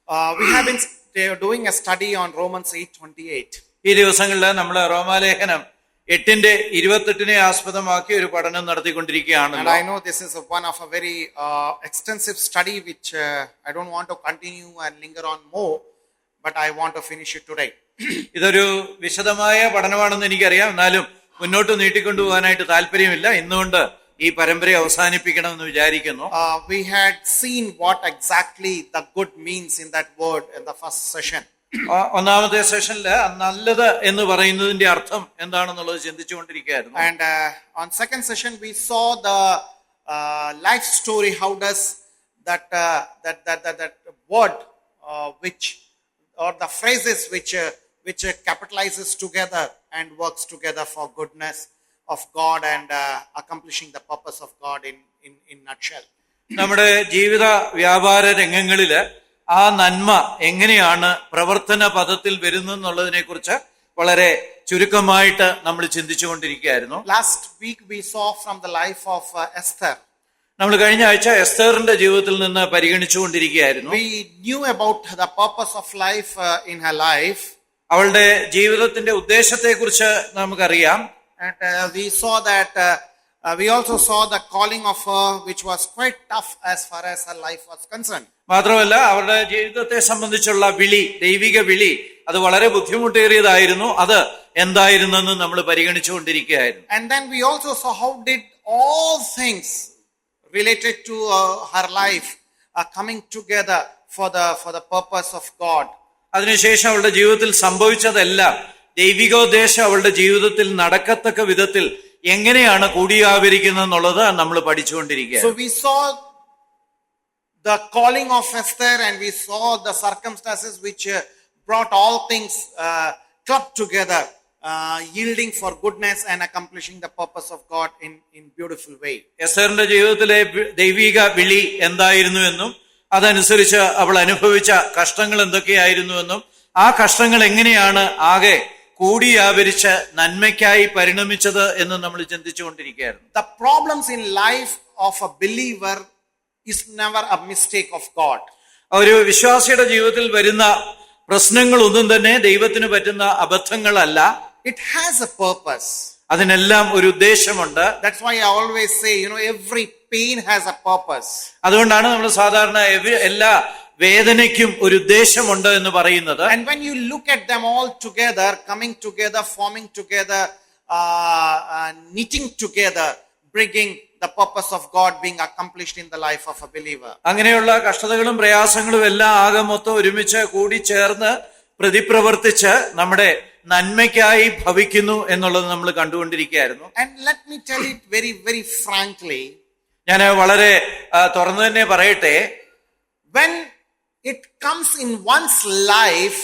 We have been doing a study on Romans 8:28. ഈ ദിവസങ്ങളിൽ നമ്മൾ റോമാലേഖനം 8:28 ആസ്പദമാക്കി ഒരു പഠനം നടത്തിക്കൊണ്ടിരിക്കുകയാണ്. And I know this is one of a very extensive study which I don't want to continue and linger on more, but I want to finish it today. ഇതൊരു വിശദമായ പഠനമാണെന്ന് എനിക്കറിയാം, എന്നാലും മുന്നോട്ട് നീട്ടിക്കൊണ്ടുപോകാനായിട്ട് താല്പര്യമില്ല. ഇന്നുകൊണ്ട് ഈ പരമ്പരയെ അവസാനിപ്പിക്കണമെന്ന് വിചാരിക്കുന്നു. We had seen what exactly the good means in that word in the first session. ഒന്നാമത്തെ സെഷനിൽ നല്ലത് എന്ന് പറയുന്നതിന്റെ അർത്ഥം എന്താണെന്നുള്ളത് ചിന്തിച്ചുകൊണ്ടിരിക്കുകയായിരുന്നു. And on second session we saw the life story. How does that word which or the phrases which capitalizes together and works together for goodness of God and accomplishing the purpose of God in nutshell. നമ്മുടെ ജീവിത വ്യാപാര രംഗങ്ങളില് ആ നന്മ എങ്ങനെയാണ് പ്രവർത്തന പദത്തിൽ വരുന്നെന്നുള്ളതിനെ കുറിച്ച് വളരെ ചുരുക്കമായിട്ട് നമ്മൾ ചിന്തിച്ചുകൊണ്ടിരിക്കുകയായിരുന്നു. Last week we saw from the life of Esther. നമ്മൾ കഴിഞ്ഞ ആഴ്ച എസ്തറിന്റെ ജീവിതത്തിൽ നിന്ന് പരിഗണിച്ചുകൊണ്ടിരിക്കുകയായിരുന്നു. We knew about the purpose of life in her life. അവളുടെ ജീവിതത്തിന്റെ ഉദ്ദേശത്തെ കുറിച്ച് നമുക്കറിയാം. And we saw that we also saw the calling of her, which was quite tough as far as her life was concerned. മാത്രമല്ല അവരുടെ ജീവിതത്തെ സംബന്ധിച്ചുള്ള വിളി, ദൈവിക വിളി, അത് വളരെ ബുദ്ധിമുട്ടേറിയതായിരുന്നു. അത് എന്തായിരുന്നെന്ന് നമ്മൾ പരിഗണിച്ചുകൊണ്ടിരിക്കുകയായിരുന്നു. And then we also saw how did all things related to her life coming together for the purpose of God. അതിനുശേഷം അവളുടെ ജീവിതത്തിൽ സംഭവിച്ചതെല്ലാം ദൈവികോദ്ദേശം അവളുടെ ജീവിതത്തിൽ നടക്കത്തക്ക വിധത്തിൽ എങ്ങനെയാണ് കൂടിയാവരിക്കുന്നതെന്നുള്ളത് നമ്മൾ പഠിച്ചുകൊണ്ടിരിക്കുക. So we saw the calling of Esther and we saw the circumstances which brought all things clubbed together, yielding for goodness and accomplishing the purpose of God in beautiful way. എസ്തറിന്റെ ജീവിതത്തിലെ ദൈവിക വിളി എന്തായിരുന്നുവെന്നും അതനുസരിച്ച് അവൾ അനുഭവിച്ച കഷ്ടങ്ങൾ എന്തൊക്കെയായിരുന്നുവെന്നും ആ കഷ്ടങ്ങൾ എങ്ങനെയാണ് ആകെ കൂടിയാവരിച്ച് നന്മയ്ക്കായി പരിണമിച്ചത് എന്ന് നമ്മൾ ചിന്തിച്ചുകൊണ്ടിരിക്കുകയായിരുന്നു. The problems in life of a believer is never a mistake of God. ഒരു വിശ്വാസിയുടെ ജീവിതത്തിൽ വരുന്ന പ്രശ്നങ്ങളൊന്നും തന്നെ ദൈവത്തിന് പറ്റുന്ന അബദ്ധങ്ങളല്ല. It has a purpose. അതിനെല്ലാം ഒരു ഉദ്ദേശമുണ്ട്. That's why I always say, every pain has a purpose. അതുകൊണ്ടാണ് നമ്മൾ സാധാരണ എല്ലാ വേദനയ്ക്കും ഒരു ഉദ്ദേശമുണ്ട് എന്ന് പറയുന്നത്. And when you look at them all together, coming together, forming together, knitting together, bringing the purpose of God being accomplished in the life of a believer. അങ്ങനെയുള്ള കഷ്ടതകളും പ്രയാസങ്ങളും എല്ലാം ആകെ മൊത്തം ഒരുമിച്ച് കൂടി ചേർന്ന് പ്രതിപ്രവർത്തിച്ച് നമ്മുടെ നന്മയ്ക്കായി ഭവിക്കുന്നു എന്നുള്ളത് നമ്മൾ കണ്ടുകൊണ്ടിരിക്കുകയായിരുന്നു. And let me tell it very, very frankly. ഞാൻ വളരെ തുറന്നു തന്നെ പറയട്ടെ, when it comes in one's life,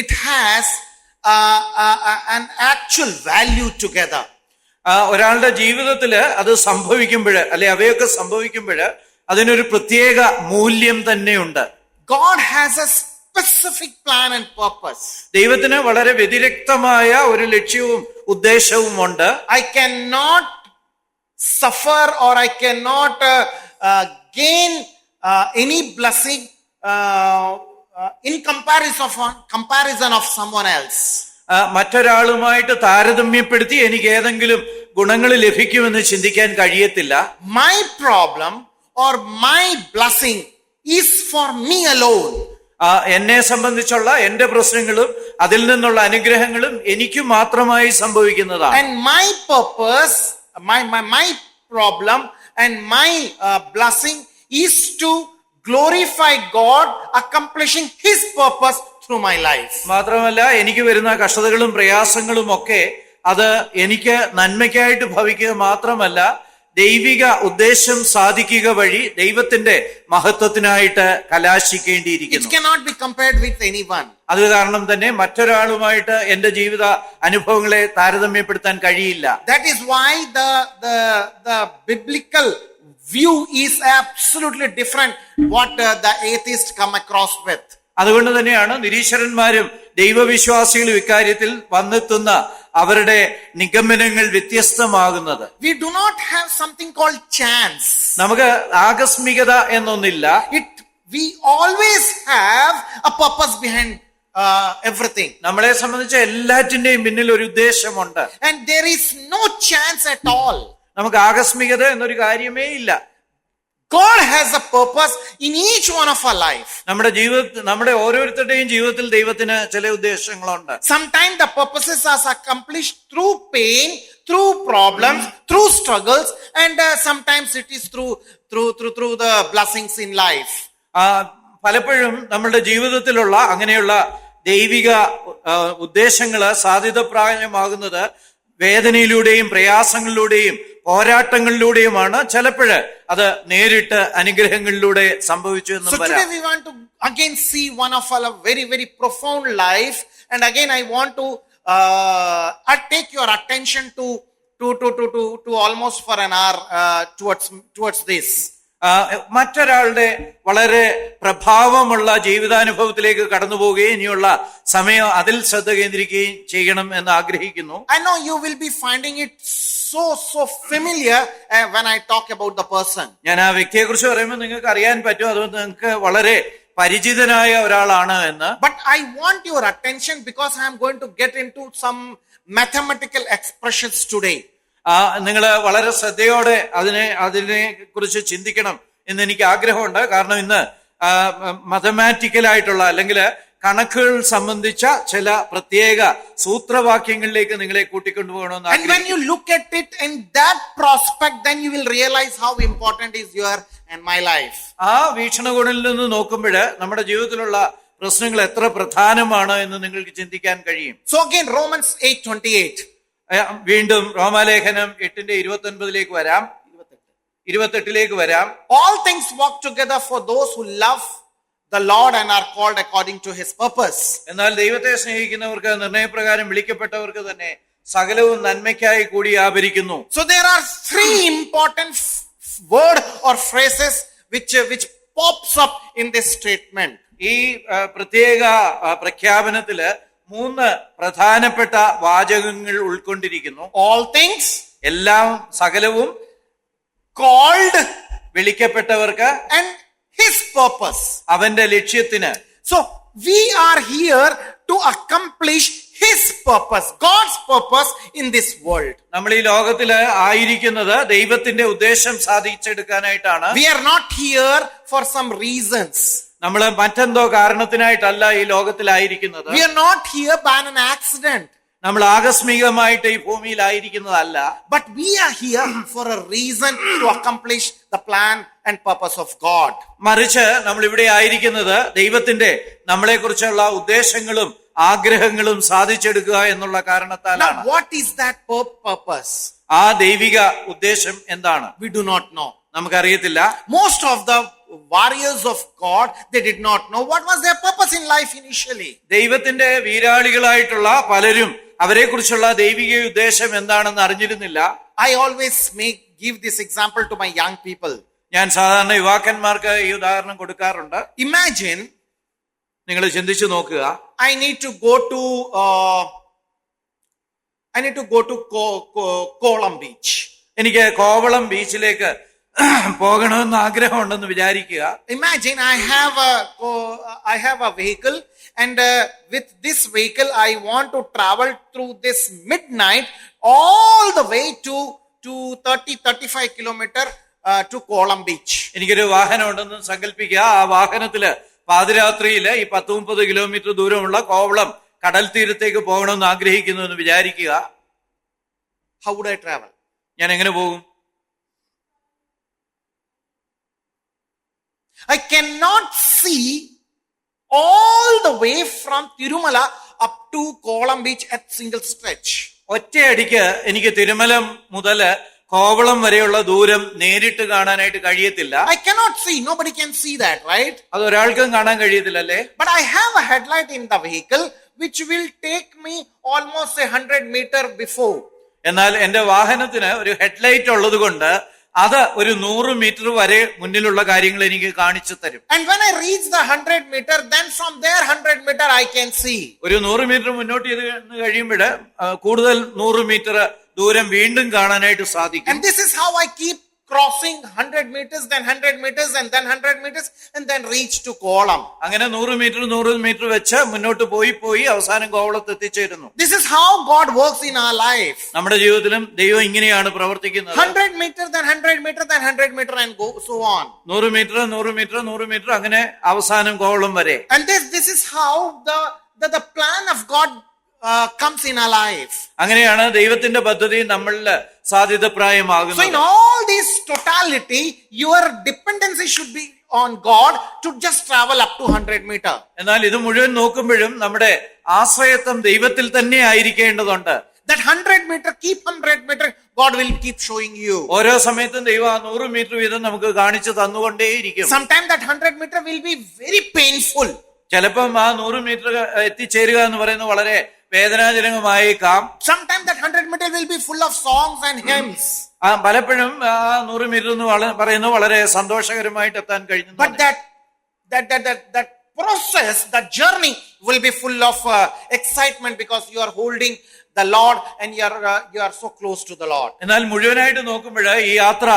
it has an actual value together. ഒരാളുടെ ജീവിതത്തില് അത് സംഭവിക്കുമ്പോഴ് അല്ലെ അവയൊക്കെ സംഭവിക്കുമ്പോഴ് അതിനൊരു പ്രത്യേക മൂല്യം തന്നെയുണ്ട്. God has a specific plan and purpose. ദൈവത്തിന് വളരെ വ്യതിരിക്തമായ ഒരു ലക്ഷ്യവും ഉദ്ദേശവും ഉണ്ട്. I cannot suffer or I cannot gain any blessing in comparison of someone else. മറ്റൊരാളുമായിട്ട് താരതമ്യപ്പെടുത്തി എനിക്ക് ഏതെങ്കിലും ഗുണങ്ങൾ ലഭിക്കുമെന്ന് ചിന്തിക്കാൻ കഴിയത്തില്ല. My problem or my blessing is for me alone. എന്നെ സംബന്ധിച്ചുള്ള എന്റെ പ്രശ്നങ്ങളും അതിൽ നിന്നുള്ള അനുഗ്രഹങ്ങളും എനിക്ക് മാത്രമായി സംഭവിക്കുന്നതാണ്. And my purpose, my problem and my blessing is to glorify God, accomplishing His purpose through my life. മാത്രമല്ല എനിക്ക് വരുന്ന കഷ്ടതകളും പ്രയാസങ്ങളും ഒക്കെ അത് എനിക്ക് നന്മയ്ക്കായിട്ട് ഭവിക്കുക മാത്രമല്ല ദൈവിക ഉദ്ദേശം സാധിക്കുക വഴി ദൈവത്തിന്റെ മഹത്വത്തിനായിട്ട് കലാശിക്കേണ്ടിയിരിക്കുന്നു. It cannot be compared with anyone. അത് കാരണം തന്നെ മറ്റൊരാളുമായിട്ട് എന്റെ ജീവിത അനുഭവങ്ങളെ താരതമ്യപ്പെടുത്താൻ കഴിയില്ല. That is why the biblical view is absolutely different what the atheists come across with. അതുകൊണ്ട് തന്നെയാണ് നിരീശ്വരന്മാരും ദൈവവിശ്വാസികളും ഇക്കാര്യത്തിൽ വന്നെത്തുന്ന അവരുടെ നിഗമനങ്ങൾ വ്യത്യസ്തമാകുന്നത്. We do not have something called chance. നമുക്ക് ആകസ്മികത എന്നൊന്നില്ല. We always have purpose behind everything. നമ്മളെ സംബന്ധിച്ച് എല്ലാറ്റിന്റെയും പിന്നിൽ ഒരു ഉദ്ദേശമുണ്ട്. And there is no chance at all. നമുക്ക് ആകസ്മികത എന്നൊരു കാര്യമേ ഇല്ല. God has a purpose in each one of our life. നമ്മുടെ ഓരോരുത്തരുടെയും ജീവിതത്തിൽ ദൈവത്തിന് ചില ഉദ്ദേശങ്ങളുണ്ട്. Sometimes the purposes are accomplished through pain, through problems, through struggles, and sometimes it is through the blessings in life. പലപ്പോഴും നമ്മളുടെ ജീവിതത്തിലുള്ള അങ്ങനെയുള്ള ദൈവിക ഉദ്ദേശങ്ങള് സാധ്യതപ്രായമാകുന്നത് വേദനയിലൂടെയും പ്രയാസങ്ങളിലൂടെയും പോരാട്ടങ്ങളിലൂടെയുമാണ്. ചിലപ്പോഴ് അത് നേരിട്ട് അനുഗ്രഹങ്ങളിലൂടെ സംഭവിച്ചു എന്ന് So പറയാം. today we want to again see one of our very, very profound life, and again I want to take your attention to almost for an hour towards this. മറ്റൊരാളുടെ വളരെ പ്രഭാവമുള്ള ജീവിതാനുഭവത്തിലേക്ക് കടന്നു പോവുകയും ഇനിയുള്ള സമയം അതിൽ ശ്രദ്ധ കേന്ദ്രീകരിക്കുകയും ചെയ്യണം എന്ന് ആഗ്രഹിക്കുന്നു. I know you will be finding it so familiar when I talk about the person. ഞാൻ ആ വ്യക്തിയെ കുറിച്ച് പറയുമ്പോൾ നിങ്ങൾക്ക് അറിയാൻ പറ്റും, അതുകൊണ്ട് നിങ്ങൾക്ക് വളരെ പരിചിതനായ ഒരാളാണ് എന്ന്. But I want your attention because I am going to get into some mathematical expressions today. നിങ്ങൾ വളരെ ശ്രദ്ധയോടെ അതിനെ കുറിച്ച് ചിന്തിക്കണം എന്ന് എനിക്ക് ആഗ്രഹമുണ്ട്. കാരണം ഇന്ന് മാത്തമാറ്റിക്കലായിട്ടുള്ള അല്ലെങ്കിൽ കണക്കുകൾ സംബന്ധിച്ച ചില പ്രത്യേക സൂത്രവാക്യങ്ങളിലേക്ക് നിങ്ങളെ കൂട്ടിക്കൊണ്ടുപോകണമെന്ന്. And when you look at it in that prospect, then you will realize how important is your and my life. ആ വീക്ഷണകോണിൽ നിന്ന് നോക്കുമ്പോൾ നമ്മുടെ ജീവിതത്തിലുള്ള പ്രശ്നങ്ങൾ എത്ര പ്രധാനമാണ് എന്ന് നിങ്ങൾക്ക് ചിന്തിക്കാൻ കഴിയും. So again, Romans 8:28. വീണ്ടും റോമാലേഖനം 8:29 വരാം, 28 വരാം. All things work together for those who love the Lord and are called according to his purpose. എന്നാൽ ദൈവത്തെ സ്നേഹിക്കുന്നവർക്ക് നിർണയപ്രകാരം വിളിക്കപ്പെട്ടവർക്ക് തന്നെ സകലവും നന്മയ്ക്കായി കൂടി വ്യാപരിക്കുന്നു. So there are three important word or phrases which pops up in this statement. ഈ പ്രത്യേക പ്രഖ്യാപനത്തില് 3 പ്രധാനപ്പെട്ട വാചകങ്ങൾ ഉൾക്കൊണ്ടിരിക്കുന്നു. All things, എല്ലാം, സകലവും, called, വിളിക്കപ്പെട്ടവർക്ക്, and his purpose, അവന്റെ ലക്ഷ്യത്തിന്. So we are here to accomplish his purpose, God's purpose in this world. നമ്മൾ ഈ ലോകത്തില് ആയിരിക്കുന്നത് ദൈവത്തിന്റെ ഉദ്ദേശം സാധിച്ചെടുക്കാനായിട്ടാണ്. We are not here for some reasons. നമ്മൾ മറ്റെന്തോ കാരണത്തിനായിട്ടല്ല ഈ ലോകത്തിലായിരിക്കുന്നത്. We are not here by an accident. നമ്മൾ ആകസ്മികമായിട്ട് ഈ ഭൂമിയിലായിരിക്കുന്നതല്ല. But we are here for a reason to accomplish the plan and purpose of God. മറിച്ച് നമ്മൾ ഇവിടെ ആയിരിക്കുന്നത് ദൈവത്തിന്റെ നമ്മളെ കുറിച്ചുള്ള ഉദ്ദേശങ്ങളും ആഗ്രഹങ്ങളും സാധിച്ചെടുക്കുക എന്നുള്ള കാരണത്താലാണ്. Now what is that purpose? ആ ദൈവിക ഉദ്ദേശം എന്താണ്? We do not know. നമുക്കറിയത്തില്ല. Most of the warriors of God, they did not know what was their purpose in life initially. ദൈവത്തിന്റെ വീരാളികളായിട്ടുള്ള പലരും അവരെ കുറിച്ചുള്ള ദൈവിക ഉദ്ദേശം എന്താണെന്ന് അറിഞ്ഞിരുന്നില്ല. I always give this example to my young people. ഞാൻ സാധാരണ യുവാക്കന്മാർക്ക് ഈ ഉദാഹരണം കൊടുക്കാറുണ്ട്. Imagine, നിങ്ങൾ ചിന്തിച്ചു നോക്കുക, I need to go to Kolam Beach. എനിക്ക് കോവളം ബീച്ചിലേക്ക് പോകണമെന്ന് ആഗ്രഹമുണ്ടെന്ന് വിചാരിക്കുക. Imagine I have a vehicle, and with this vehicle I want to travel through this midnight all the way to 35 kilometer to Kolam Beach. എനിക്കൊരു വാഹനം ഉണ്ടെന്ന് സങ്കല്പിക്കുക. ആ വാഹനത്തില് പാതിരാത്രിയില് ഈ 10-30 കിലോമീറ്റർ ദൂരമുള്ള കോവളം കടൽ തീരത്തേക്ക് പോകണമെന്ന് ആഗ്രഹിക്കുന്നു എന്ന് വിചാരിക്കുക. How would I travel? ഞാൻ എങ്ങനെ പോകും? I cannot see all the way from Tirumala up to Kolam Beach at single stretch. ഒറ്റയടിക്ക് എനിക്ക് തിരുമല മുതല് കോവളം വരെയുള്ള ദൂരം നേരിട്ട് കാണാനായിട്ട് കഴിയത്തില്ല. I cannot see. Nobody can see that, right? അത് ഒരാൾക്കും കാണാൻ കഴിയത്തില്ലല്ലേ? But I have a headlight in the vehicle which will take me almost 100 meter before. എന്നാൽ എന്റെ വാഹനത്തിന് ഒരു ഹെഡ്ലൈറ്റ് ഉള്ളത് കൊണ്ട് അത് ഒരു 100 മീറ്റർ വരെ മുന്നിലുള്ള കാര്യങ്ങൾ എനിക്ക് കാണിച്ചു തരും. And when I reach the 100 meter, then from there 100 meter I can see. ഒരു 100 മീറ്റർ മുന്നോട്ട് കഴിയുമ്പോൾ കൂടുതൽ 100 മീറ്റർ ദൂരം വീണ്ടും കാണാനായിട്ട് സാധിക്കും. And this is how I keep crossing 100 meters, then 100 meters, and then 100 meters, and then reach to Kolam. അങ്ങനെ 100 metre വെച്ച് മുന്നോട്ട് പോയി അവസാനം കോവളത്ത് എത്തിച്ചേരുന്നു. This is how God works in our life. നമ്മുടെ ജീവിതത്തിലും ദൈവം ഇങ്ങനെയാണ് പ്രവർത്തിക്കുന്നത്. 100 meter, then 100 meter, then 100 meter, and go so on. 100 metre അങ്ങനെ അവസാനം കോവളം വരെ. And this is how the plan of God comes in our life. അങ്ങനെയാണ് ദൈവത്തിന്റെ പദ്ധതി നമ്മളിൽ സാധ്യതപ്രായമാകുന്നത്. So in all this totality, your dependency should be on God to just travel up to 100 meter. എന്നാൽ ഇത് മുഴുവൻ നോക്കുമ്പോഴും നമ്മുടെ ആശ്രയത്വം ദൈവത്തിൽ തന്നെ ആയിരിക്കേണ്ടതുണ്ട്. That 100 meter, keep 100 meter, God will keep showing you. ഓരോ സമയത്തും ദൈവം ആ 100 മീറ്റർ വീതം നമുക്ക് കാണിച്ചു തന്നുകൊണ്ടേയിരിക്കും. Sometimes that 100 meter will be very painful. ചിലപ്പം ആ 100 മീറ്റർ എത്തിച്ചേരുക എന്ന് പറയുന്നത് വളരെ വേദനാജനകമായേക്കാം. Sometimes that 100 meter will be full of songs and hymns. പലപ്പോഴും ആ 100 മീറ്റർ എന്ന് പറയുന്നത് വളരെ സന്തോഷകരമായിട്ട് എത്താൻ കഴിഞ്ഞു. But that process, that journey will be full of excitement because you are holding the Lord and you are so close to the Lord. എന്നാൽ മുഴുവനായിട്ട് നോക്കുമ്പോൾ ഈ യാത്ര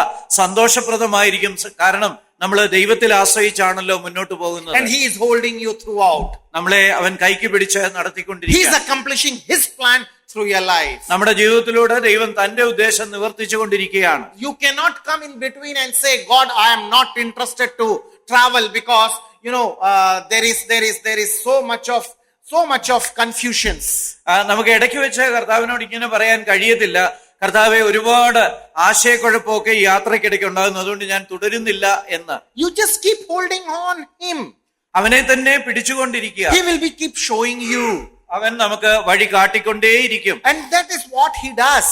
സന്തോഷപ്രദമായിരിക്കും. കാരണം നമ്മൾ ദൈവത്തിൽ ആശ്രയിച്ചാണല്ലോ മുന്നോട്ട് പോകുന്നത്. And he is holding you throughout. നമ്മളെ അവൻ കൈക്ക് പിടിച്ച് He is നടത്തിക്കൊണ്ടിരിക്കുകയാണ്. accomplishing his plan through your life. നമ്മുടെ ജീവിതത്തിലൂടെ ദൈവം തന്റെ ഉദ്ദേശം നിവർത്തിച്ചു കൊണ്ടിരിക്കുകയാണ്. You cannot come in between and say, God, I am not interested to travel because there is so much of confusions. നമുക്ക് ഇടയ്ക്ക് വെച്ച് കർത്താവിനോട് ഇങ്ങനെ പറയാൻ കഴിയത്തില്ല, കർത്താവെ ഒരുപാട് ആശയക്കുഴപ്പമൊക്കെ ഈ യാത്രക്കിടയ്ക്ക് ഉണ്ടാകുന്നു, അതുകൊണ്ട് ഞാൻ തുടരുന്നില്ല എന്ന്. You just keep holding on him. അവനെ തന്നെ പിടിച്ചുകൊണ്ടിരിക്കുക. He will be keep showing you. അവൻ നമുക്ക് വഴി കാട്ടിക്കൊണ്ടേയിരിക്കും. And that is what he does.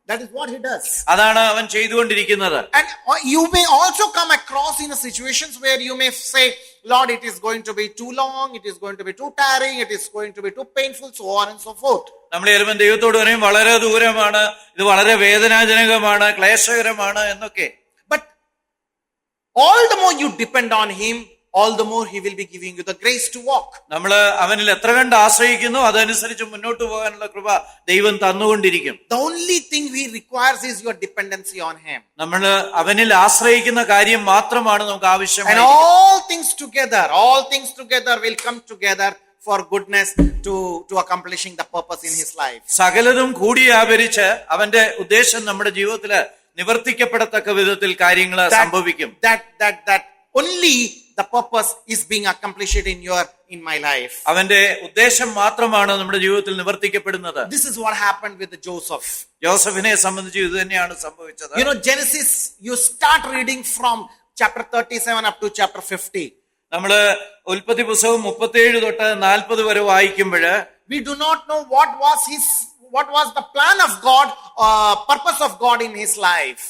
That is what he does. അതാണ് അവൻ ചെയ്തുകൊണ്ടിരിക്കുന്നത്. And you may also come across in situations where you may say, Lord, it is going to be too long, it is going to be too tiring, it is going to be too painful, so on and so forth. നമ്മൾ ചിലപ്പോൾ ദൈവത്തോട് പറയും വളരെ ദൂരമാണ്, ഇത് വളരെ വേദനാജനകമാണ്, ക്ലേശകരമാണ് എന്നൊക്കെ. But all the more you depend on him, all the more he will be giving you the grace to walk. നമ്മൾ അവനിൽ എത്ര കണ്ട് ആശ്രയിക്കുന്നു അതനുസരിച്ച് മുന്നോട്ട് പോകാനുള്ള കൃപ ദൈവം തന്നുകൊണ്ടിരിക്കും. The only thing he requires is your dependency on him. നമ്മൾ അവനിൽ ആശ്രയിക്കുന്ന കാര്യം മാത്രമാണ് നമുക്ക് ആവശ്യം. And all things together will come together for goodness to accomplishing the purpose in his life. സകലതും കൂടി വ്യാപരിച്ച് അവന്റെ ഉദ്ദേശം നമ്മുടെ ജീവിതത്തില് നിവർത്തിക്കപ്പെടത്തക്ക വിധത്തിൽ കാര്യങ്ങൾ സംഭവിക്കും. That only the purpose is being accomplished in my life. അവന്റെ ഉദ്ദേശം മാത്രമാണ് നമ്മുടെ ജീവിതത്തിൽ നിവർത്തിക്കപ്പെടുന്നത്. This is what happened with Joseph. ജോസഫിനെ സംബന്ധിച്ച് ഇത് തന്നെയാണ് സംഭവിച്ചത്. Genesis, you start reading from chapter 37 up to chapter 50. നമ്മള് ഉൽപ്പത്തി പുസ്തകം 37 തൊട്ട് 40 വരെ വായിക്കുമ്പോൾ we do not know what was the plan of God, purpose of God in his life.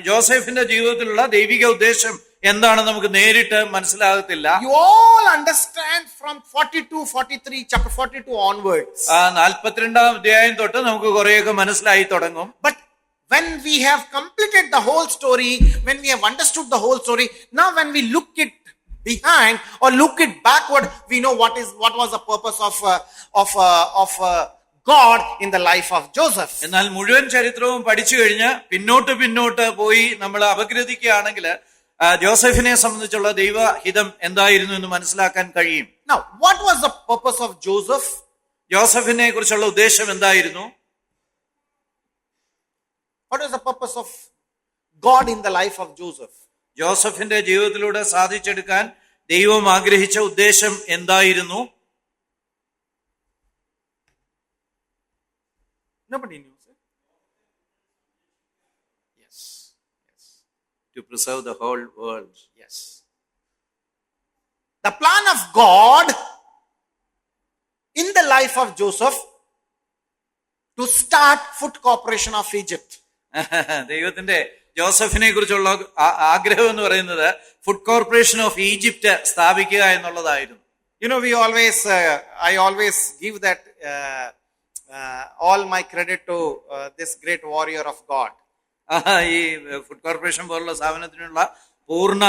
ജോസഫിന്റെ ജീവിതത്തിലുള്ള ദൈവിക ഉദ്ദേശം എന്താണ് നമുക്ക് നേരിട്ട് മനസ്സിലാകത്തില്ല. You all understand from 43 chapter 42 onwards. 42-ാം അധ്യായം തൊട്ട് നമുക്ക് കുറെയൊക്കെ മനസ്സിലായി തുടങ്ങും. But when we have completed the whole story, when we have understood the whole story, now when we look it behind or look it backward, we know what was the purpose of God in the life of Joseph. എന്നാൽ മുഴുവൻ ചരിത്രവും പഠിച്ചു കഴിഞ്ഞ് പിന്നോട്ട് പോയി നമ്മൾ അപഗ്രഥിക്കുകയാണെങ്കിൽ ജോസഫിനെ സംബന്ധിച്ചുള്ള ദൈവഹിതം എന്തായിരുന്നു എന്ന് മനസ്സിലാക്കാൻ കഴിയും. Now, what was the purpose of Joseph? ജോസഫിനെ കുറിച്ചുള്ള ഉദ്ദേശം എന്തായിരുന്നു? What was the purpose of God in the life of Joseph? ജോസഫിന്റെ ജീവിതത്തിലൂടെ സാധിച്ചെടുക്കാൻ ദൈവം ആഗ്രഹിച്ച ഉദ്ദേശം എന്തായിരുന്നു? Nobody knew. Yes. To preserve the whole world. Yes. The plan of God in the life of Joseph to start Food Corporation of Egypt. ദൈവത്തിന്റെ ജോസഫിനെ കുറിച്ചുള്ള ആഗ്രഹം എന്ന് പറയുന്നത് ഫുഡ് കോർപ്പറേഷൻ ഓഫ് ഈജിപ്റ്റ് സ്ഥാപിക്കുക എന്നുള്ളതായിരുന്നു. I always give that all my credit to this great warrior of God. ഈ food corporation പോലുള്ള സ്ഥാപനത്തിനുള്ള പൂർണ്ണ